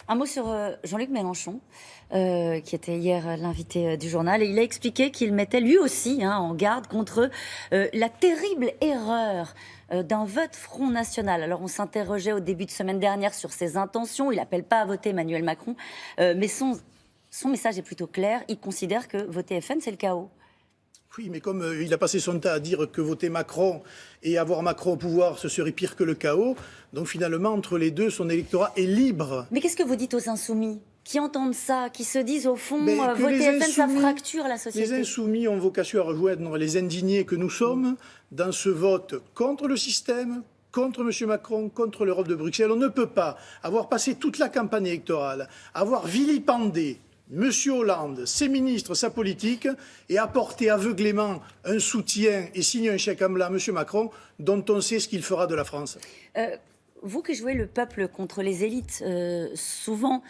Un mot sur Jean-Luc Mélenchon, qui était hier l'invité du journal. Et il a expliqué qu'il mettait lui aussi en garde contre la terrible erreur d'un vote Front National. Alors on s'interrogeait au début de semaine dernière sur ses intentions. Il n'appelle pas à voter Emmanuel Macron. Mais son message est plutôt clair. Il considère que voter FN, c'est le chaos. Oui, mais comme il a passé son temps à dire que voter Macron et avoir Macron au pouvoir, ce serait pire que le chaos, donc finalement, entre les deux, son électorat est libre. Mais qu'est-ce que vous dites aux insoumis qui entendent ça, qui se disent au fond, voter FN, ça fracture la société? Les insoumis ont vocation à rejoindre les indignés que nous sommes dans ce vote contre le système, contre M. Macron, contre l'Europe de Bruxelles. On ne peut pas avoir passé toute la campagne électorale, avoir vilipendé M. Hollande, ses ministres, sa politique, et apporter aveuglément un soutien et signer un chèque en blanc à M. Macron, dont on sait ce qu'il fera de la France. Vous qui jouez le peuple contre les élites, souvent,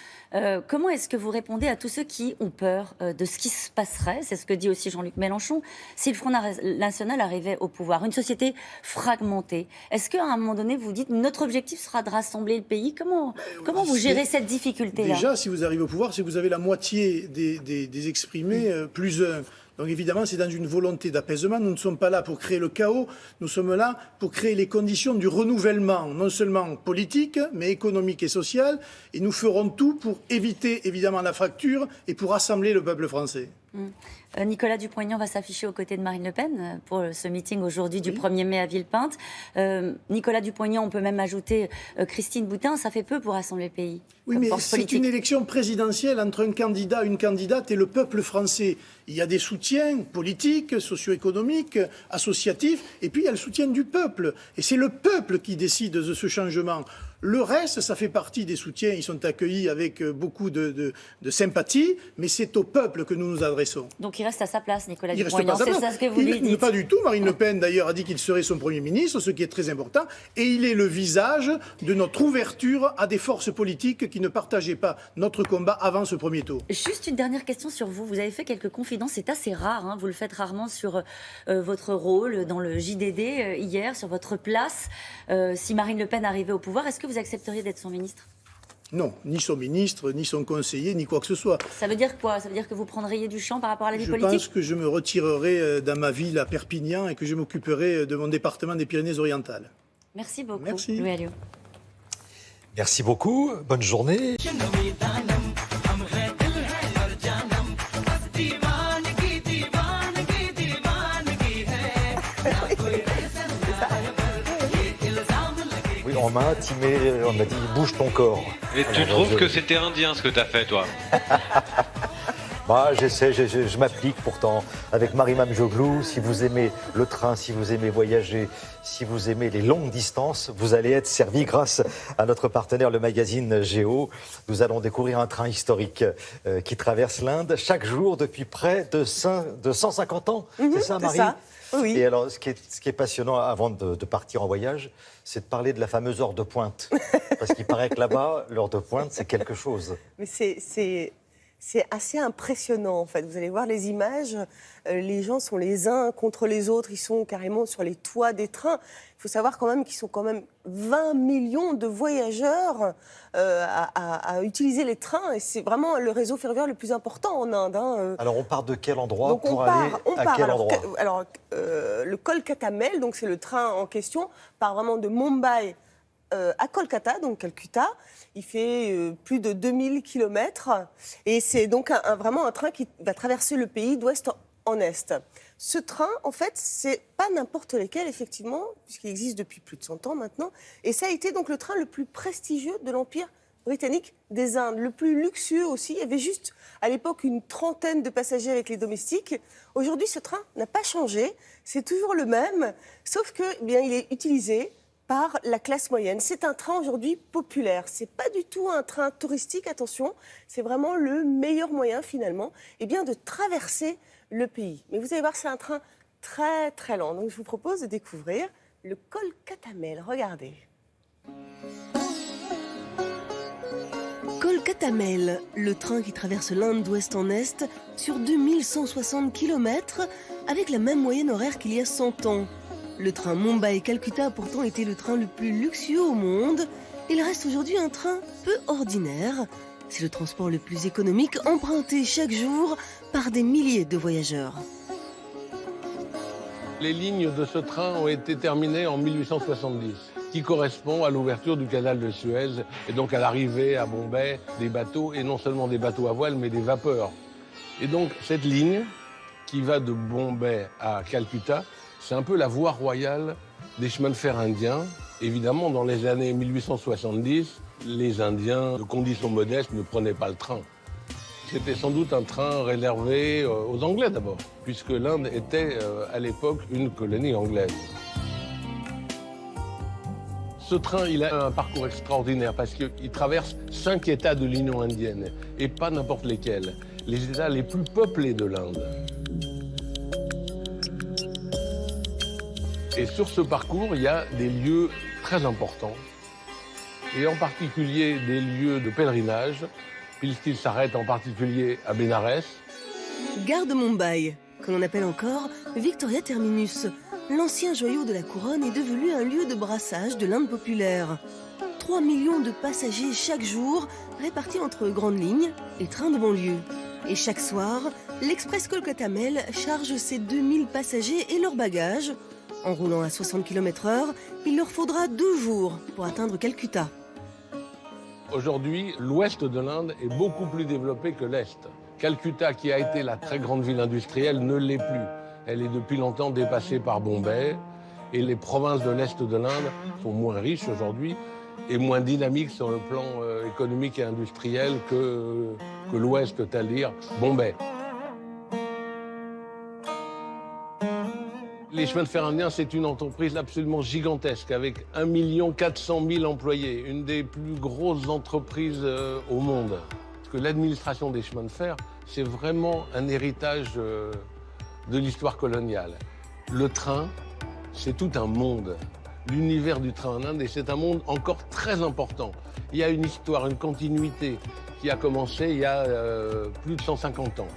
comment est-ce que vous répondez à tous ceux qui ont peur de ce qui se passerait, c'est ce que dit aussi Jean-Luc Mélenchon, si le Front National arrivait au pouvoir, une société fragmentée? Est-ce qu'à un moment donné, vous dites, notre objectif sera de rassembler le pays? Comment vous gérez cette difficulté-là? Déjà, si vous arrivez au pouvoir, c'est que vous avez la moitié des exprimés, plus un. Donc évidemment, c'est dans une volonté d'apaisement. Nous ne sommes pas là pour créer le chaos, nous sommes là pour créer les conditions du renouvellement, non seulement politique, mais économique et social. Et nous ferons tout pour éviter évidemment la fracture et pour rassembler le peuple français. Nicolas Dupont-Aignan va s'afficher aux côtés de Marine Le Pen pour ce meeting aujourd'hui du 1er mai à Villepinte. Nicolas Dupont-Aignan, on peut même ajouter Christine Boutin, ça fait peu pour rassembler le pays. Oui, mais c'est une élection présidentielle entre un candidat, une candidate et le peuple français. Il y a des soutiens politiques, socio-économiques, associatifs, et puis il y a le soutien du peuple. Et c'est le peuple qui décide de ce changement. Le reste, ça fait partie des soutiens. Ils sont accueillis avec beaucoup de sympathie, mais c'est au peuple que nous nous adressons. Donc il reste à sa place, Nicolas Dupont-Aignan, c'est ça ce que vous lui dites? Pas du tout. Marine Le Pen, d'ailleurs, a dit qu'il serait son Premier ministre, ce qui est très important. Et il est le visage de notre ouverture à des forces politiques qui ne partageaient pas notre combat avant ce premier tour. Juste une dernière question sur vous. Vous avez fait quelques confidences, c'est assez rare. Vous le faites rarement sur votre rôle dans le JDD hier, sur votre place. Si Marine Le Pen arrivait au pouvoir, est-ce que vous accepteriez d'être son ministre? Non, ni son ministre, ni son conseiller, ni quoi que ce soit. Ça veut dire quoi? Ça veut dire que vous prendriez du champ par rapport à la vie politique? Je pense que je me retirerai dans ma ville à Perpignan et que je m'occuperai de mon département des Pyrénées-Orientales. Merci beaucoup, Merci. Louis Alliot. Merci beaucoup, bonne journée. Oui, on m'a intimé, on m'a dit bouge ton corps. Et tu trouves que c'était indien ce que t'as fait, toi? Bah, j'essaie, je m'applique pourtant avec Marie-Mame Joglou. Si vous aimez le train, si vous aimez voyager, si vous aimez les longues distances, vous allez être servi grâce à notre partenaire, le magazine Géo. Nous allons découvrir un train historique qui traverse l'Inde chaque jour depuis près de 150 ans. C'est ça, Marie? C'est ça. Oui. Et alors, ce qui est passionnant avant de partir en voyage, c'est de parler de la fameuse heure de pointe. Parce qu'il paraît que là-bas, l'heure de pointe, c'est quelque chose. Mais c'est assez impressionnant, en fait. Vous allez voir les images, les gens sont les uns contre les autres, ils sont carrément sur les toits des trains. Il faut savoir quand même qu'ils sont quand même 20 millions de voyageurs à utiliser les trains. Et c'est vraiment le réseau ferroviaire le plus important en Inde. Alors, on part de quel endroit donc pour aller à quel endroit? Le Kolkata Mail, donc c'est le train en question, part vraiment de Mumbai à Kolkata, donc Calcutta. Il fait plus de 2000 km et c'est donc vraiment un train qui va traverser le pays d'ouest en est. Ce train, en fait, c'est pas n'importe lequel, effectivement, puisqu'il existe depuis plus de 100 ans maintenant. Et ça a été donc le train le plus prestigieux de l'Empire britannique des Indes, le plus luxueux aussi. Il y avait juste à l'époque une trentaine de passagers avec les domestiques. Aujourd'hui, ce train n'a pas changé, c'est toujours le même, sauf que, eh bien, il est utilisé par la classe moyenne. C'est un train aujourd'hui populaire. C'est pas du tout un train touristique, attention. C'est vraiment le meilleur moyen finalement, eh bien, de traverser le pays. Mais vous allez voir, c'est un train très très lent. Donc je vous propose de découvrir le Kolkata Mail. Regardez. Kolkata Mail, le train qui traverse l'Inde d'ouest en est sur 2160 km avec la même moyenne horaire qu'il y a 100 ans. Le train Mumbai-Calcutta a pourtant été le train le plus luxueux au monde. Il reste aujourd'hui un train peu ordinaire. C'est le transport le plus économique emprunté chaque jour par des milliers de voyageurs. Les lignes de ce train ont été terminées en 1870, qui correspond à l'ouverture du canal de Suez et donc à l'arrivée à Bombay des bateaux, et non seulement des bateaux à voile, mais des vapeurs. Et donc cette ligne, qui va de Bombay à Calcutta, c'est un peu la voie royale des chemins de fer indiens. Évidemment, dans les années 1870, les Indiens de conditions modestes ne prenaient pas le train. C'était sans doute un train réservé aux Anglais d'abord, puisque l'Inde était à l'époque une colonie anglaise. Ce train, il a un parcours extraordinaire parce qu'il traverse 5 États de l'Union indienne, et pas n'importe lesquels, les États les plus peuplés de l'Inde. Et sur ce parcours, il y a des lieux très importants, et en particulier des lieux de pèlerinage, puisqu'il s'arrête en particulier à Bénarès. Gare de Mumbai, que l'on appelle encore Victoria Terminus, l'ancien joyau de la couronne est devenu un lieu de brassage de l'Inde populaire. 3 millions de passagers chaque jour, répartis entre grandes lignes et trains de banlieue. Et chaque soir, l'Express Kolkata Mail charge ses 2000 passagers et leurs bagages. En roulant à 60 km/h, il leur faudra 2 jours pour atteindre Calcutta. Aujourd'hui, l'ouest de l'Inde est beaucoup plus développé que l'est. Calcutta, qui a été la très grande ville industrielle, ne l'est plus. Elle est depuis longtemps dépassée par Bombay. Et les provinces de l'est de l'Inde sont moins riches aujourd'hui et moins dynamiques sur le plan économique et industriel que l'ouest, c'est-à-dire Bombay. Les chemins de fer indiens, c'est une entreprise absolument gigantesque, avec 1 400 000 employés, une des plus grosses entreprises au monde. Parce que l'administration des chemins de fer, c'est vraiment un héritage de l'histoire coloniale. Le train, c'est tout un monde. L'univers du train en Inde, et c'est un monde encore très important. Il y a une histoire, une continuité qui a commencé il y a plus de 150 ans.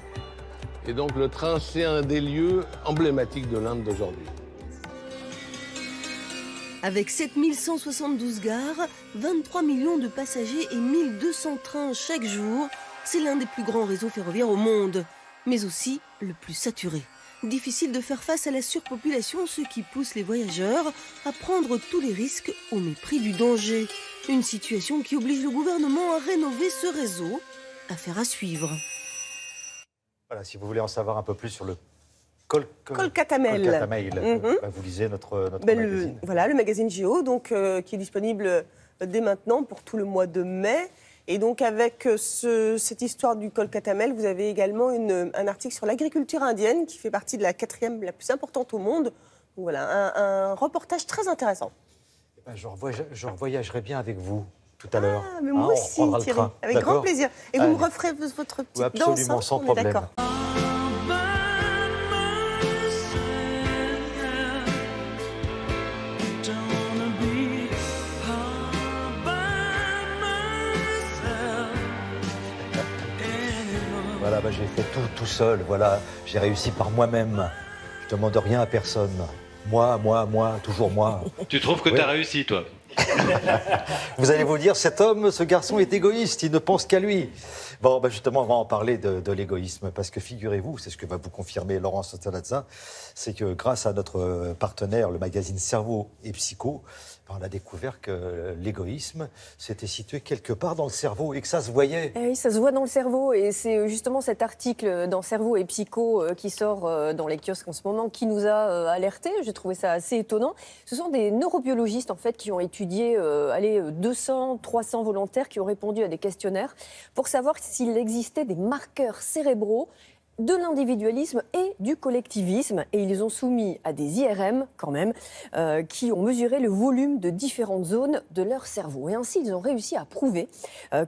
Et donc le train, c'est un des lieux emblématiques de l'Inde d'aujourd'hui. Avec 7172 gares, 23 millions de passagers et 1200 trains chaque jour, c'est l'un des plus grands réseaux ferroviaires au monde, mais aussi le plus saturé. Difficile de faire face à la surpopulation, ce qui pousse les voyageurs à prendre tous les risques au mépris du danger. Une situation qui oblige le gouvernement à rénover ce réseau. Affaire à suivre. Voilà, si vous voulez en savoir un peu plus sur le Kolkata Mail. Vous lisez notre magazine. Voilà, le magazine Géo, donc, qui est disponible dès maintenant pour tout le mois de mai. Et donc avec cette histoire du Kolkata Mail, vous avez également un article sur l'agriculture indienne qui fait partie de la 4e la plus importante au monde. Donc, voilà, un reportage très intéressant. Je voyagerai bien avec vous tout à l'heure. Mais moi aussi, Thierry, avec grand plaisir. Et vous me referez votre petite danse. Absolument, sans problème. D'accord. Voilà, j'ai fait tout seul. Voilà, j'ai réussi par moi-même. Je ne demande rien à personne. Moi, toujours moi. Tu trouves que tu as réussi, toi? Vous allez vous dire, cet homme, ce garçon est égoïste, il ne pense qu'à lui. Bon, justement, on va en parler de l'égoïsme, parce que figurez-vous, c'est ce que va vous confirmer Laurence Sotalazza, c'est que grâce à notre partenaire, le magazine Cerveau et Psycho, on a découvert que l'égoïsme s'était situé quelque part dans le cerveau et que ça se voyait. Oui, ça se voit dans le cerveau, et c'est justement cet article dans Cerveau et Psycho qui sort dans les kiosques en ce moment qui nous a alertés. J'ai trouvé ça assez étonnant. Ce sont des neurobiologistes en fait qui ont étudié 200, 300 volontaires qui ont répondu à des questionnaires pour savoir s'il existait des marqueurs cérébraux de l'individualisme et du collectivisme. Et ils ont soumis à des IRM, quand même, qui ont mesuré le volume de différentes zones de leur cerveau. Et ainsi, ils ont réussi à prouver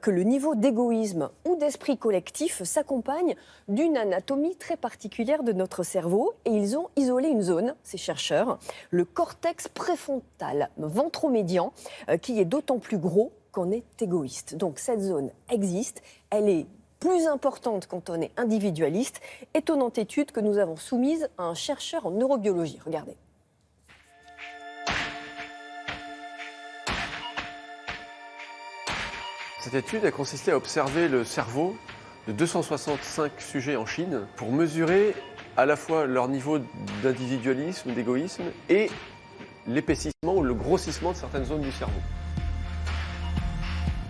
que le niveau d'égoïsme ou d'esprit collectif s'accompagne d'une anatomie très particulière de notre cerveau. Et ils ont isolé une zone, ces chercheurs, le cortex préfrontal ventromédian, qui est d'autant plus gros qu'on est égoïste. Donc cette zone existe, elle est plus importante quand on est individualiste. Étonnante étude que nous avons soumise à un chercheur en neurobiologie. Regardez. Cette étude a consisté à observer le cerveau de 265 sujets en Chine pour mesurer à la fois leur niveau d'individualisme, d'égoïsme et l'épaississement ou le grossissement de certaines zones du cerveau.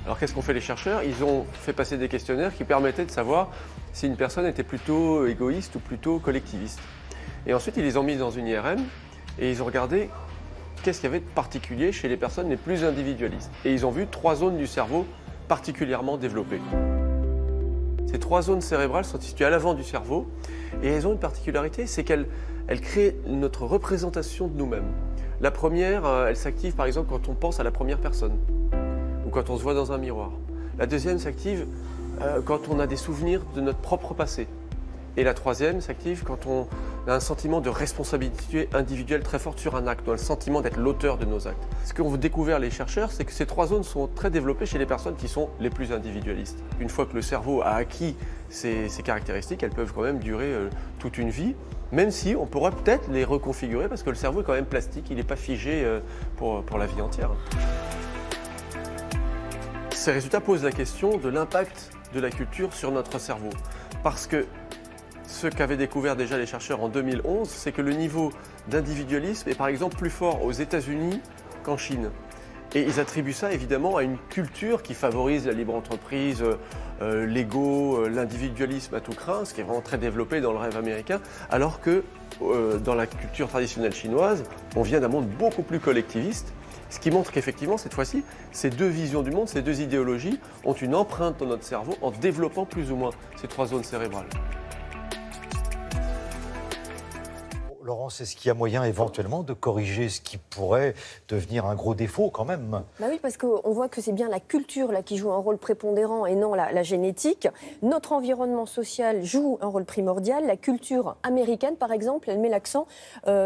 Alors qu'est-ce qu'ont fait les chercheurs? Ils ont fait passer des questionnaires qui permettaient de savoir si une personne était plutôt égoïste ou plutôt collectiviste. Et ensuite, ils les ont mis dans une IRM et ils ont regardé qu'est-ce qu'il y avait de particulier chez les personnes les plus individualistes. Et ils ont vu 3 zones du cerveau particulièrement développées. Ces 3 zones cérébrales sont situées à l'avant du cerveau et elles ont une particularité, c'est qu'elles créent notre représentation de nous-mêmes. La première, elle s'active par exemple quand on pense à la première personne ou quand on se voit dans un miroir. La deuxième s'active quand on a des souvenirs de notre propre passé. Et la troisième s'active quand on a un sentiment de responsabilité individuelle très forte sur un acte, on a le sentiment d'être l'auteur de nos actes. Ce qu'ont découvert les chercheurs, c'est que ces 3 zones sont très développées chez les personnes qui sont les plus individualistes. Une fois que le cerveau a acquis ces caractéristiques, elles peuvent quand même durer toute une vie, même si on pourrait peut-être les reconfigurer parce que le cerveau est quand même plastique, il n'est pas figé pour la vie entière. Ces résultats posent la question de l'impact de la culture sur notre cerveau. Parce que ce qu'avaient découvert déjà les chercheurs en 2011, c'est que le niveau d'individualisme est par exemple plus fort aux États-Unis qu'en Chine. Et ils attribuent ça évidemment à une culture qui favorise la libre entreprise, l'ego, l'individualisme à tout crin, ce qui est vraiment très développé dans le rêve américain, alors que dans la culture traditionnelle chinoise, on vient d'un monde beaucoup plus collectiviste. Ce qui montre qu'effectivement, cette fois-ci, ces 2 visions du monde, ces 2 idéologies ont une empreinte dans notre cerveau en développant plus ou moins ces 3 zones cérébrales. Laurence, est-ce qu'il y a moyen éventuellement de corriger ce qui pourrait devenir un gros défaut quand même? Bah oui, parce qu'on voit que c'est bien la culture là, qui joue un rôle prépondérant et non la génétique. Notre environnement social joue un rôle primordial. La culture américaine, par exemple, elle met l'accent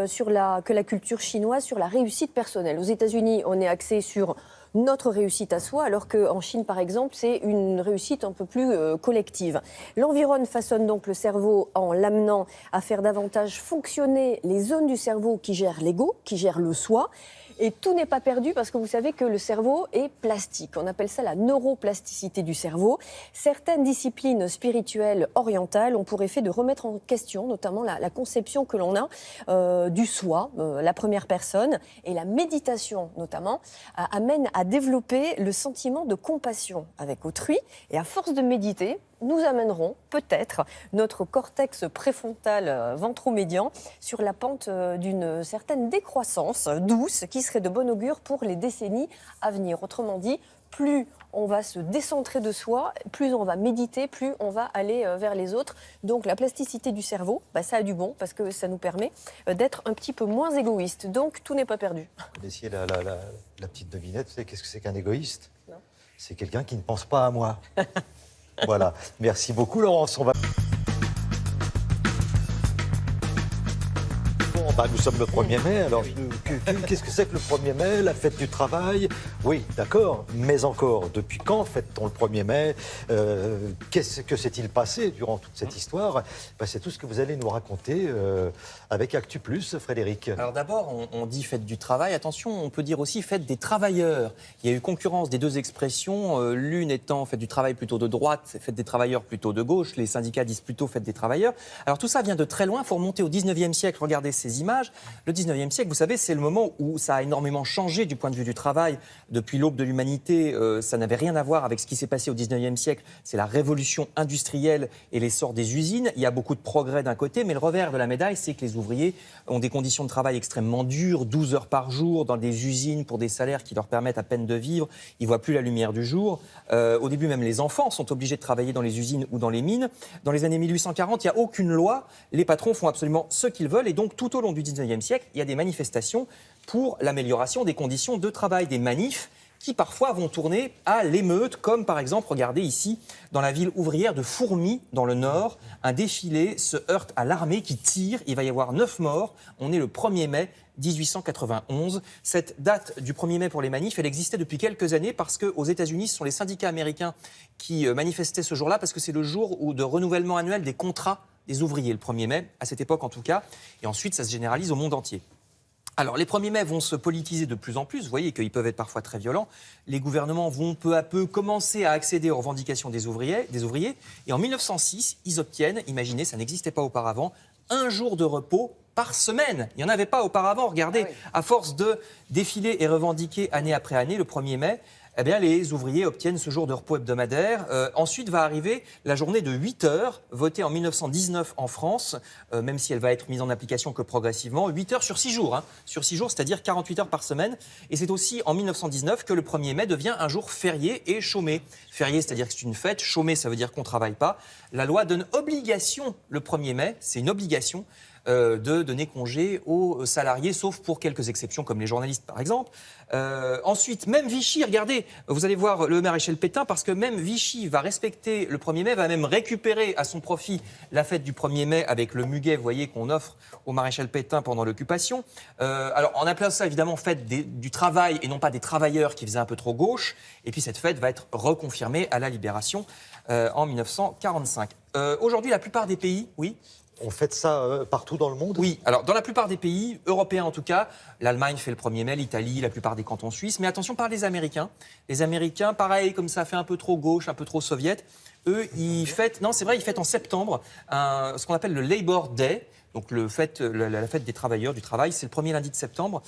sur la culture chinoise, sur la réussite personnelle. Aux États-Unis, on est axé sur notre réussite à soi, alors qu'en Chine, par exemple, c'est une réussite un peu plus collective. L'environnement façonne donc le cerveau en l'amenant à faire davantage fonctionner les zones du cerveau qui gèrent l'ego, qui gèrent le soi. Et tout n'est pas perdu parce que vous savez que le cerveau est plastique. On appelle ça la neuroplasticité du cerveau. Certaines disciplines spirituelles orientales ont pour effet de remettre en question notamment la conception que l'on a du soi, la première personne. Et la méditation notamment amène à développer le sentiment de compassion avec autrui. Et à force de méditer, nous amènerons peut-être notre cortex préfrontal ventromédian sur la pente d'une certaine décroissance douce qui serait de bon augure pour les décennies à venir. Autrement dit, plus on va se décentrer de soi, plus on va méditer, plus on va aller vers les autres. Donc la plasticité du cerveau, ça a du bon parce que ça nous permet d'être un petit peu moins égoïste. Donc tout n'est pas perdu. Vous connaissiez la petite devinette, vous savez qu'est-ce que c'est qu'un égoïste? Non. C'est quelqu'un qui ne pense pas à moi. Voilà, merci beaucoup Laurence. On va... Bon, nous sommes le 1er mai, alors qu'est-ce que c'est que le 1er mai, la fête du travail? Oui, d'accord, mais encore, depuis quand fête-t-on le 1er mai? Qu'est-ce que s'est-il passé durant toute cette histoire? C'est tout ce que vous allez nous raconter avec Actu Plus, Frédéric. Alors d'abord, on dit fête du travail. Attention, on peut dire aussi fête des travailleurs. Il y a eu concurrence des 2 expressions, l'une étant fête du travail plutôt de droite, fête des travailleurs plutôt de gauche. Les syndicats disent plutôt fête des travailleurs. Alors tout ça vient de très loin, il faut remonter au 19e siècle, regardez ces images. Le 19e siècle, vous savez, c'est le moment où ça a énormément changé du point de vue du travail. Depuis l'aube de l'humanité, ça n'avait rien à voir avec ce qui s'est passé au 19e siècle. C'est la révolution industrielle et l'essor des usines. Il y a beaucoup de progrès d'un côté, mais le revers de la médaille, c'est que les ouvriers ont des conditions de travail extrêmement dures, 12 heures par jour, dans des usines pour des salaires qui leur permettent à peine de vivre. Ils ne voient plus la lumière du jour. Au début, même les enfants sont obligés de travailler dans les usines ou dans les mines. Dans les années 1840, il n'y a aucune loi. Les patrons font absolument ce qu'ils veulent. Et donc, tout au long du 19e siècle, il y a des manifestations pour l'amélioration des conditions de travail, des manifs qui parfois vont tourner à l'émeute, comme par exemple, regardez ici, dans la ville ouvrière de Fourmi, dans le Nord, un défilé se heurte à l'armée qui tire, il va y avoir 9 morts, on est le 1er mai 1891. Cette date du 1er mai pour les manifs, elle existait depuis quelques années parce qu'aux États-Unis, ce sont les syndicats américains qui manifestaient ce jour-là parce que c'est le jour de renouvellement annuel des contrats des ouvriers, le 1er mai, à cette époque en tout cas, et ensuite ça se généralise au monde entier. Alors, les 1er mai vont se politiser de plus en plus. Vous voyez qu'ils peuvent être parfois très violents. Les gouvernements vont peu à peu commencer à accéder aux revendications des ouvriers. Et en 1906, ils obtiennent, imaginez, ça n'existait pas auparavant, un jour de repos par semaine. Il n'y en avait pas auparavant. Regardez, à force de défiler et revendiquer année après année, le 1er mai, eh bien, les ouvriers obtiennent ce jour de repos hebdomadaire. Ensuite va arriver la journée de 8 heures, votée en 1919 en France, même si elle va être mise en application que progressivement. 8 heures sur 6 jours, sur 6 jours, c'est-à-dire 48 heures par semaine. Et c'est aussi en 1919 que le 1er mai devient un jour férié et chômé. Férié, c'est-à-dire que c'est une fête. Chômé, ça veut dire qu'on ne travaille pas. La loi donne obligation le 1er mai, c'est une obligation, de donner congé aux salariés, sauf pour quelques exceptions, comme les journalistes, par exemple. Ensuite, même Vichy, regardez, vous allez voir le maréchal Pétain, parce que même Vichy va respecter le 1er mai, va même récupérer à son profit la fête du 1er mai avec le muguet, vous voyez, qu'on offre au maréchal Pétain pendant l'occupation. Alors, on appelle ça évidemment fête du travail et non pas des travailleurs qui faisaient un peu trop gauche. Et puis cette fête va être reconfirmée à la Libération en 1945. Aujourd'hui, la plupart des pays, oui. On fête ça partout dans le monde ? Oui, alors dans la plupart des pays, européens en tout cas, l'Allemagne fait le 1er mai, l'Italie, la plupart des cantons suisses, mais attention par les Américains. Les Américains, pareil, comme ça fait un peu trop gauche, un peu trop soviète, eux, ils fêtent, non c'est vrai, ils fêtent en septembre ce qu'on appelle le Labor Day. Donc la fête des travailleurs, du travail, c'est le premier lundi de septembre,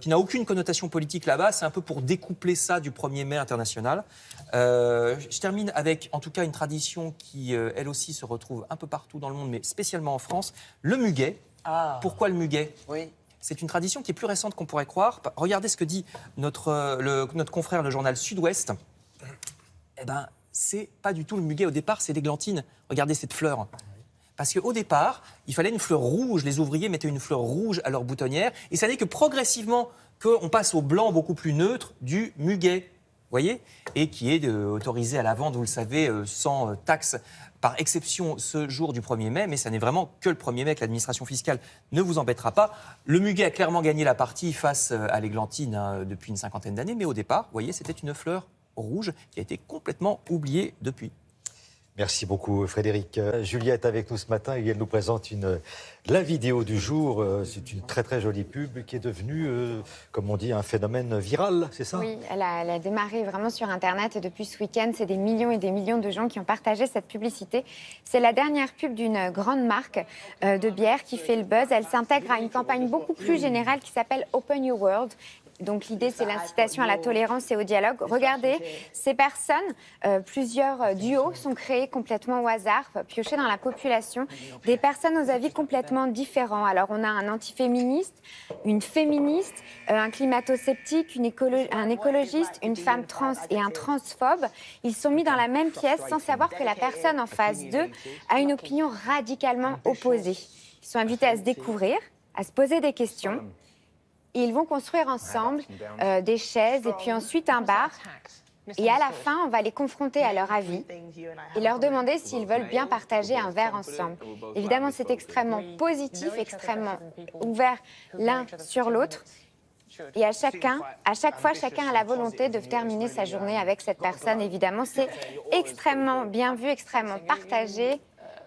qui n'a aucune connotation politique là-bas. C'est un peu pour découpler ça du 1er mai international. Je termine avec, en tout cas, une tradition qui, elle aussi, se retrouve un peu partout dans le monde, mais spécialement en France, le muguet. Ah. Pourquoi le muguet ? Oui. C'est une tradition qui est plus récente qu'on pourrait croire. Regardez ce que dit notre confrère, le journal Sud-Ouest. Eh ben, c'est pas du tout le muguet au départ, c'est l'églantine. Regardez cette fleur. Parce qu'au départ, il fallait une fleur rouge. Les ouvriers mettaient une fleur rouge à leur boutonnière. Et ça n'est que progressivement qu'on passe au blanc beaucoup plus neutre du muguet. Vous voyez ? Et qui est autorisé à la vente, vous le savez, sans taxe par exception ce jour du 1er mai. Mais ça n'est vraiment que le 1er mai que l'administration fiscale ne vous embêtera pas. Le muguet a clairement gagné la partie face à l'églantine depuis une cinquantaine d'années. Mais au départ, vous voyez, c'était une fleur rouge qui a été complètement oubliée depuis. Merci beaucoup Frédéric. Juliette avec nous ce matin et elle nous présente la vidéo du jour. C'est une très très jolie pub qui est devenue, comme on dit, un phénomène viral, c'est ça ? Oui, elle a démarré vraiment sur Internet et depuis ce week-end, c'est des millions et des millions de gens qui ont partagé cette publicité. C'est la dernière pub d'une grande marque de bière qui fait le buzz. Elle s'intègre à une campagne beaucoup plus générale qui s'appelle Open Your World. Donc l'idée, c'est l'incitation à la tolérance et au dialogue. Regardez, ces personnes, plusieurs duos sont créés complètement au hasard, piochés dans la population, des personnes aux avis complètement différents. Alors on a un antiféministe, une féministe, un climato-sceptique, un écologiste, une femme trans et un transphobe. Ils sont mis dans la même pièce sans savoir que la personne en face d'eux a une opinion radicalement opposée. Ils sont invités à se découvrir, à se poser des questions. Et ils vont construire ensemble des chaises et puis ensuite un bar. Et à la fin, on va les confronter à leur avis et leur demander s'ils veulent bien partager un verre ensemble. Évidemment, c'est extrêmement positif, extrêmement ouvert l'un sur l'autre. Et à chaque fois, chacun a la volonté de terminer sa journée avec cette personne. Évidemment, c'est extrêmement bien vu, extrêmement partagé.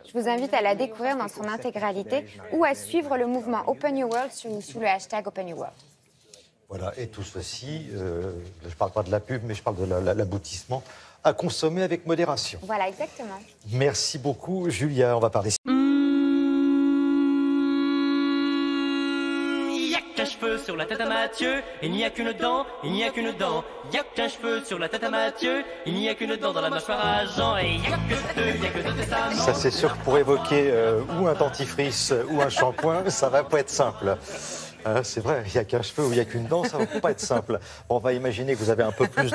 Je vous invite à la découvrir dans son intégralité ou à suivre le mouvement Open Your World sous le hashtag Open Your World. Voilà, et tout ceci, je ne parle pas de la pub, mais je parle de l'aboutissement, à consommer avec modération. Voilà, exactement. Merci beaucoup, Julia. On va parler. Qu'un cheveu sur la tête à Mathieu, il n'y a qu'une dent, il n'y a qu'une dent. Il n'y a qu'un cheveu sur la tête à Mathieu, il n'y a qu'une dent dans la mâchoire à Jean. Et il n'y a que deux, il n'y a que deux testaments. Ça c'est sûr que pour évoquer ou un dentifrice ou un shampoing, ça va pas être simple. C'est vrai, il n'y a qu'un cheveu ou il n'y a qu'une dent, ça ne va pas être simple. On va imaginer que vous avez un peu plus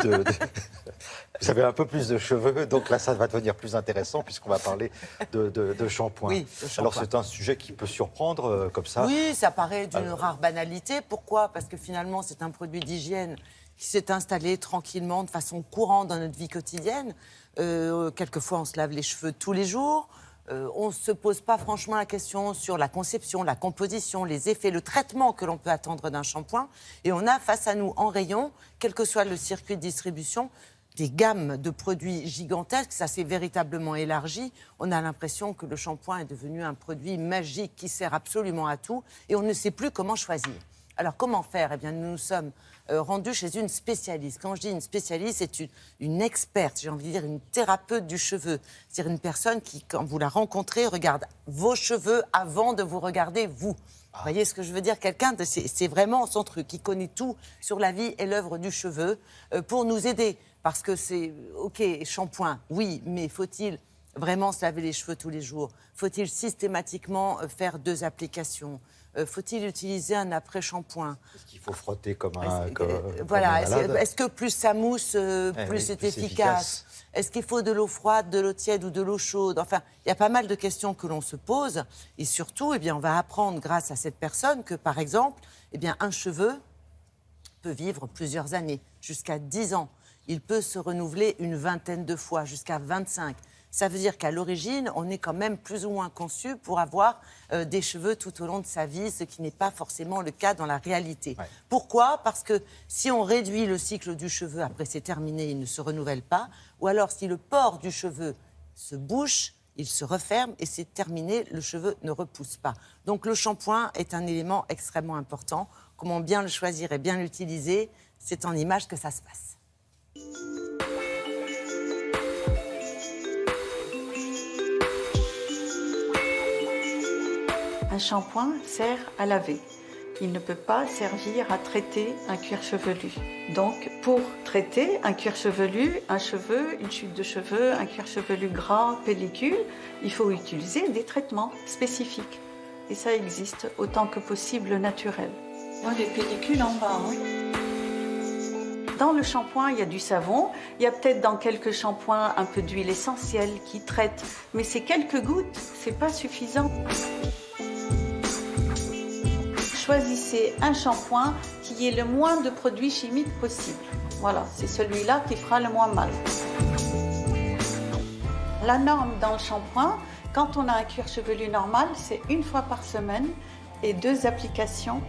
vous avez un peu plus de cheveux, donc là ça va devenir plus intéressant puisqu'on va parler de shampoing. Oui, de shampoing. Alors c'est un sujet qui peut surprendre comme ça. Oui, ça paraît d'une rare banalité. Pourquoi ? Parce que finalement c'est un produit d'hygiène qui s'est installé tranquillement, de façon courante dans notre vie quotidienne. Quelquefois, on se lave les cheveux tous les jours. On ne se pose pas franchement la question sur la conception, la composition, les effets, le traitement que l'on peut attendre d'un shampoing. Et on a face à nous, en rayon, quel que soit le circuit de distribution, des gammes de produits gigantesques. Ça s'est véritablement élargi. On a l'impression que le shampoing est devenu un produit magique qui sert absolument à tout. Et on ne sait plus comment choisir. Alors, comment faire ? Eh bien, nous nous sommes rendus chez une spécialiste. Quand je dis une spécialiste, c'est une experte, j'ai envie de dire une thérapeute du cheveu. C'est-à-dire une personne qui, quand vous la rencontrez, regarde vos cheveux avant de vous regarder vous. Vous voyez ce que je veux dire ? C'est vraiment son truc, qui connaît tout sur la vie et l'œuvre du cheveu pour nous aider. Parce que c'est, OK, shampoing, oui, mais faut-il vraiment se laver les cheveux tous les jours ? Faut-il systématiquement faire 2 applications ? Faut-il utiliser un après-shampoing ? Est-ce qu'il faut frotter comme un voilà. comme un malade ? Est-ce que plus ça mousse, plus c'est efficace ? Est-ce qu'il faut de l'eau froide, de l'eau tiède ou de l'eau chaude ? Enfin, il y a pas mal de questions que l'on se pose. Et surtout, eh bien, on va apprendre grâce à cette personne que, par exemple, eh bien, un cheveu peut vivre plusieurs années, jusqu'à 10 ans. Il peut se renouveler une vingtaine de fois, jusqu'à 25. Ça veut dire qu'à l'origine, on est quand même plus ou moins conçu pour avoir des cheveux tout au long de sa vie, ce qui n'est pas forcément le cas dans la réalité. Ouais. Pourquoi ? Parce que si on réduit le cycle du cheveu, après c'est terminé, il ne se renouvelle pas, ou alors si le port du cheveu se bouche, il se referme et c'est terminé, le cheveu ne repousse pas. Donc le shampoing est un élément extrêmement important. Comment bien le choisir et bien l'utiliser, c'est en image que ça se passe. Un shampoing sert à laver. Il ne peut pas servir à traiter un cuir chevelu. Donc, pour traiter un cuir chevelu, un cheveu, une chute de cheveux, un cuir chevelu gras, pellicule, il faut utiliser des traitements spécifiques. Et ça existe autant que possible naturel. Moi, les pellicules en bas. Dans le shampoing, il y a du savon. Il y a peut-être dans quelques shampoings un peu d'huile essentielle qui traite. Mais c'est quelques gouttes, c'est pas suffisant. Choisissez un shampoing qui ait le moins de produits chimiques possible. Voilà, c'est celui-là qui fera le moins mal. La norme dans le shampoing, quand on a un cuir chevelu normal, c'est 1 fois par semaine et 2 applications,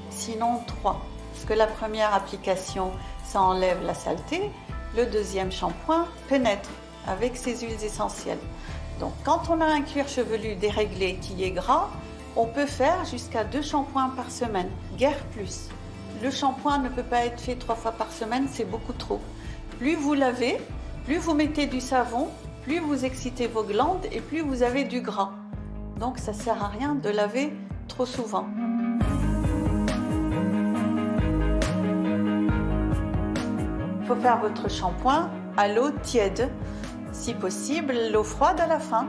sinon 3. Parce que la première application, ça enlève la saleté. Le deuxième shampoing pénètre avec ses huiles essentielles. Donc quand on a un cuir chevelu déréglé qui est gras, on peut faire jusqu'à 2 shampoings par semaine, guère plus. Le shampoing ne peut pas être fait 3 fois par semaine, c'est beaucoup trop. Plus vous lavez, plus vous mettez du savon, plus vous excitez vos glandes et plus vous avez du gras. Donc ça ne sert à rien de laver trop souvent. Il faut faire votre shampoing à l'eau tiède, si possible l'eau froide à la fin.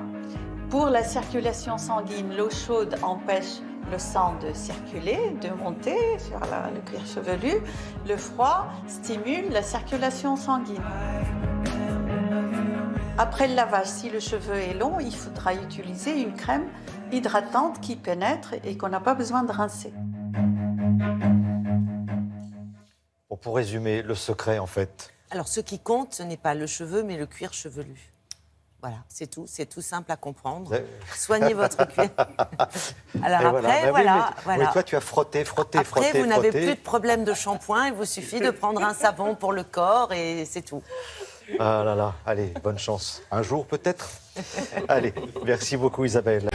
Pour la circulation sanguine, l'eau chaude empêche le sang de circuler, de monter sur le cuir chevelu. Le froid stimule la circulation sanguine. Après le lavage, si le cheveu est long, il faudra utiliser une crème hydratante qui pénètre et qu'on n'a pas besoin de rincer. Bon, pour résumer, le secret en fait. Alors ce qui compte, ce n'est pas le cheveu, mais le cuir chevelu. Voilà, c'est tout simple à comprendre. Soignez votre cuir. Alors après, voilà. Oui, toi, tu as frotté. Après, vous n'avez plus de problème de shampoing, il vous suffit de prendre un savon pour le corps et c'est tout. Ah là là, allez, bonne chance. Un jour peut-être. Allez, merci beaucoup Isabelle.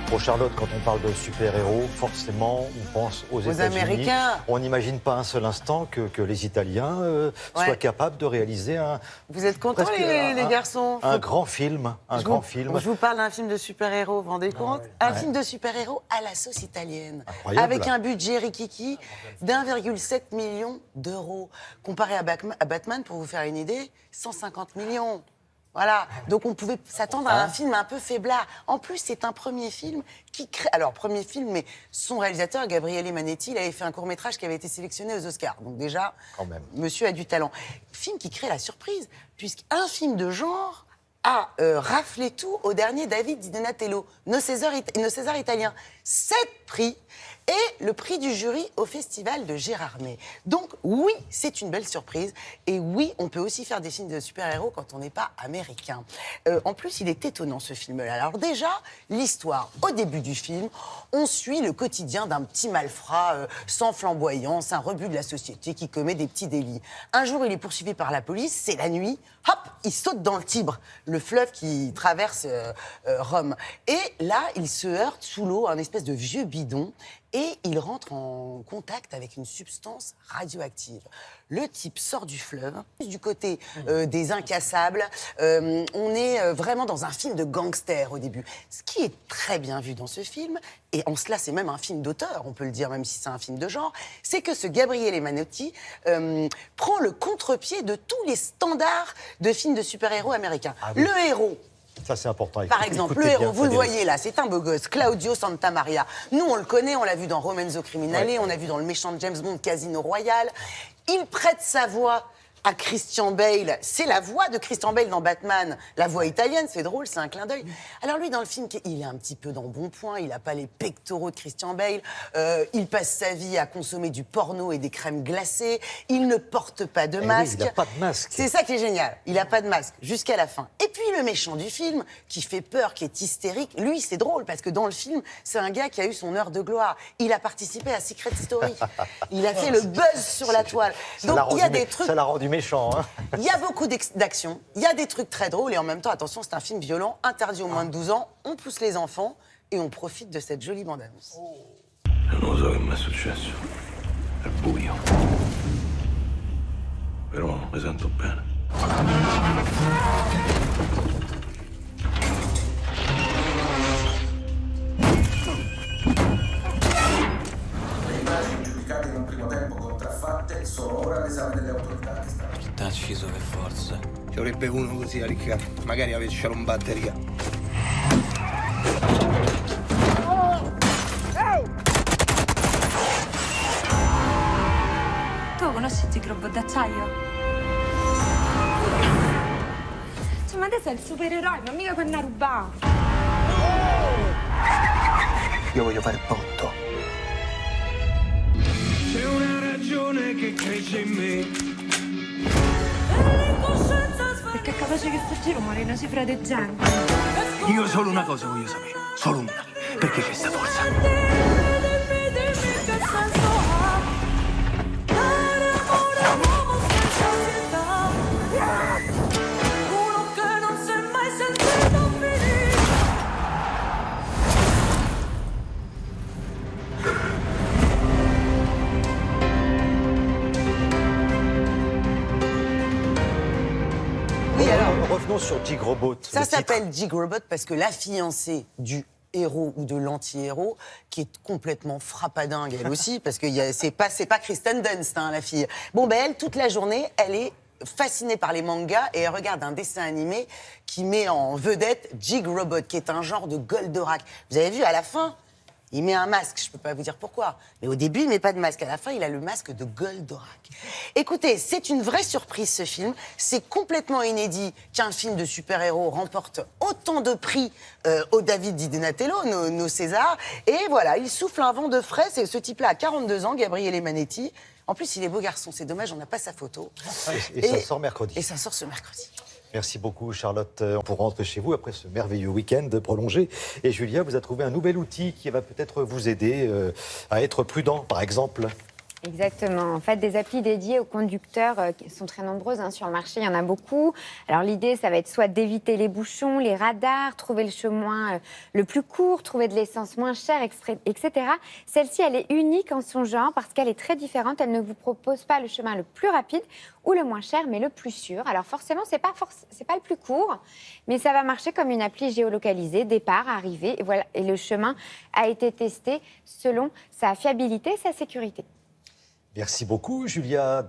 Pour Charlotte, quand on parle de super-héros, forcément, on pense aux États-Unis. Américains. On n'imagine pas un seul instant que les Italiens soient capables de réaliser un... Vous êtes contents, les garçons ? Un grand film. Je vous parle d'un film de super-héros, vous vous rendez compte ? Un film de super-héros à la sauce italienne. Incroyable. Avec un budget rikiki d'1,7 million d'euros. Comparé à Batman, pour vous faire une idée, 150 millions. Voilà, donc on pouvait s'attendre à un film un peu faiblard. En plus, c'est un premier film qui crée... Alors, premier film, mais son réalisateur, Gabriele Manetti, il avait fait un court-métrage qui avait été sélectionné aux Oscars. Donc déjà, monsieur a du talent. Film qui crée la surprise, puisqu'un film de genre a raflé tout au dernier David Di Donatello, nos Césars italiens. 7 prix et le prix du jury au festival de Gérardmer. Donc oui, c'est une belle surprise. Et oui, on peut aussi faire des films de super-héros quand on n'est pas américain. En plus, il est étonnant ce film-là. Alors déjà, l'histoire, au début du film, on suit le quotidien d'un petit malfrat sans flamboyance, un rebut de la société qui commet des petits délits. Un jour, il est poursuivi par la police, c'est la nuit, hop, il saute dans le Tibre, le fleuve qui traverse Rome. Et là, il se heurte sous l'eau à un espèce de vieux bidon et il rentre en contact avec une substance radioactive. Le type sort du fleuve, du côté des incassables. On est vraiment dans un film de gangster au début. Ce qui est très bien vu dans ce film, et en cela c'est même un film d'auteur, on peut le dire, même si c'est un film de genre, c'est que ce Gabriele Manetti prend le contre-pied de tous les standards de films de super-héros américains. Ah oui. Le héros... Ça, c'est important. Par exemple, le héros, vous le voyez là, c'est un beau gosse, Claudio Santamaria. Nous, on le connaît, on l'a vu dans Romanzo Criminale, on l'a vu dans le méchant de James Bond, Casino Royale. Il prête sa voix à Christian Bale. C'est la voix de Christian Bale dans Batman. La voix italienne, c'est drôle, c'est un clin d'œil. Alors lui, dans le film, il est un petit peu dans Bon Point, il n'a pas les pectoraux de Christian Bale, il passe sa vie à consommer du porno et des crèmes glacées, il ne porte pas de masque. Oui, il n'a pas de masque. C'est ça qui est génial, il n'a pas de masque, jusqu'à la fin. Et puis le méchant du film, qui fait peur, qui est hystérique, lui, c'est drôle, parce que dans le film, c'est un gars qui a eu son heure de gloire. Il a participé à Secret Story. Il a fait le buzz sur la toile. Donc il y a des trucs... Ça l'a rendu méchant, hein. Il y a beaucoup d'action, il y a des trucs très drôles et en même temps, attention, c'est un film violent, interdit aux moins de 12 ans, on pousse les enfants et on profite de cette jolie bande-annonce. Non lo so che mi è successo. È buio. Però mi sento bene. Giudicate in un primo tempo contraffatte, sono ora all'esame delle autorità che stanno... Chi t'ha ucciso per forza? Ci vorrebbe uno così a ricca, magari avercelo in batteria. Tu conosci Zig Robot d'acciaio? Cioè, ma te sei il supereroe, ma mica quella rubà. Io voglio fare botto. C'è una ragione che cresce in me. Perché è capace che sto giro muore una cifra di gente. Io solo una cosa voglio sapere, solo una. Perché c'è sta forza? Revenons sur Jig Robot. Ça s'appelle Jig Robot parce que la fiancée du héros ou de l'anti-héros, qui est complètement frappadingue elle aussi, parce que c'est pas Kristen Dunst, hein, la fille. Bon, ben elle, toute la journée, elle est fascinée par les mangas et elle regarde un dessin animé qui met en vedette Jig Robot, qui est un genre de Goldorak. Vous avez vu, à la fin, il met un masque, je peux pas vous dire pourquoi. Mais au début, il met pas de masque. À la fin, il a le masque de Goldorak. Écoutez, c'est une vraie surprise, ce film. C'est complètement inédit qu'un film de super-héros remporte autant de prix au David Di Donatello, nos Césars. Et voilà, il souffle un vent de frais. C'est ce type-là a 42 ans, Gabriele Manetti. En plus, il est beau garçon. C'est dommage, on n'a pas sa photo. Et ça sort mercredi. Et ça sort ce mercredi. Merci beaucoup, Charlotte. Pour rentrer chez vous après ce merveilleux week-end prolongé. Et Julia, vous a trouvé un nouvel outil qui va peut-être vous aider à être prudent, par exemple. Exactement. En fait, des applis dédiées aux conducteurs qui sont très nombreuses sur le marché. Il y en a beaucoup. Alors, l'idée, ça va être soit d'éviter les bouchons, les radars, trouver le chemin le plus court, trouver de l'essence moins chère, etc. Celle-ci, elle est unique en son genre parce qu'elle est très différente. Elle ne vous propose pas le chemin le plus rapide ou le moins cher, mais le plus sûr. Alors, forcément, c'est pas le plus court, mais ça va marcher comme une appli géolocalisée, départ, arrivée. Et voilà. Et le chemin a été testé selon sa fiabilité et sa sécurité. Merci beaucoup, Julia.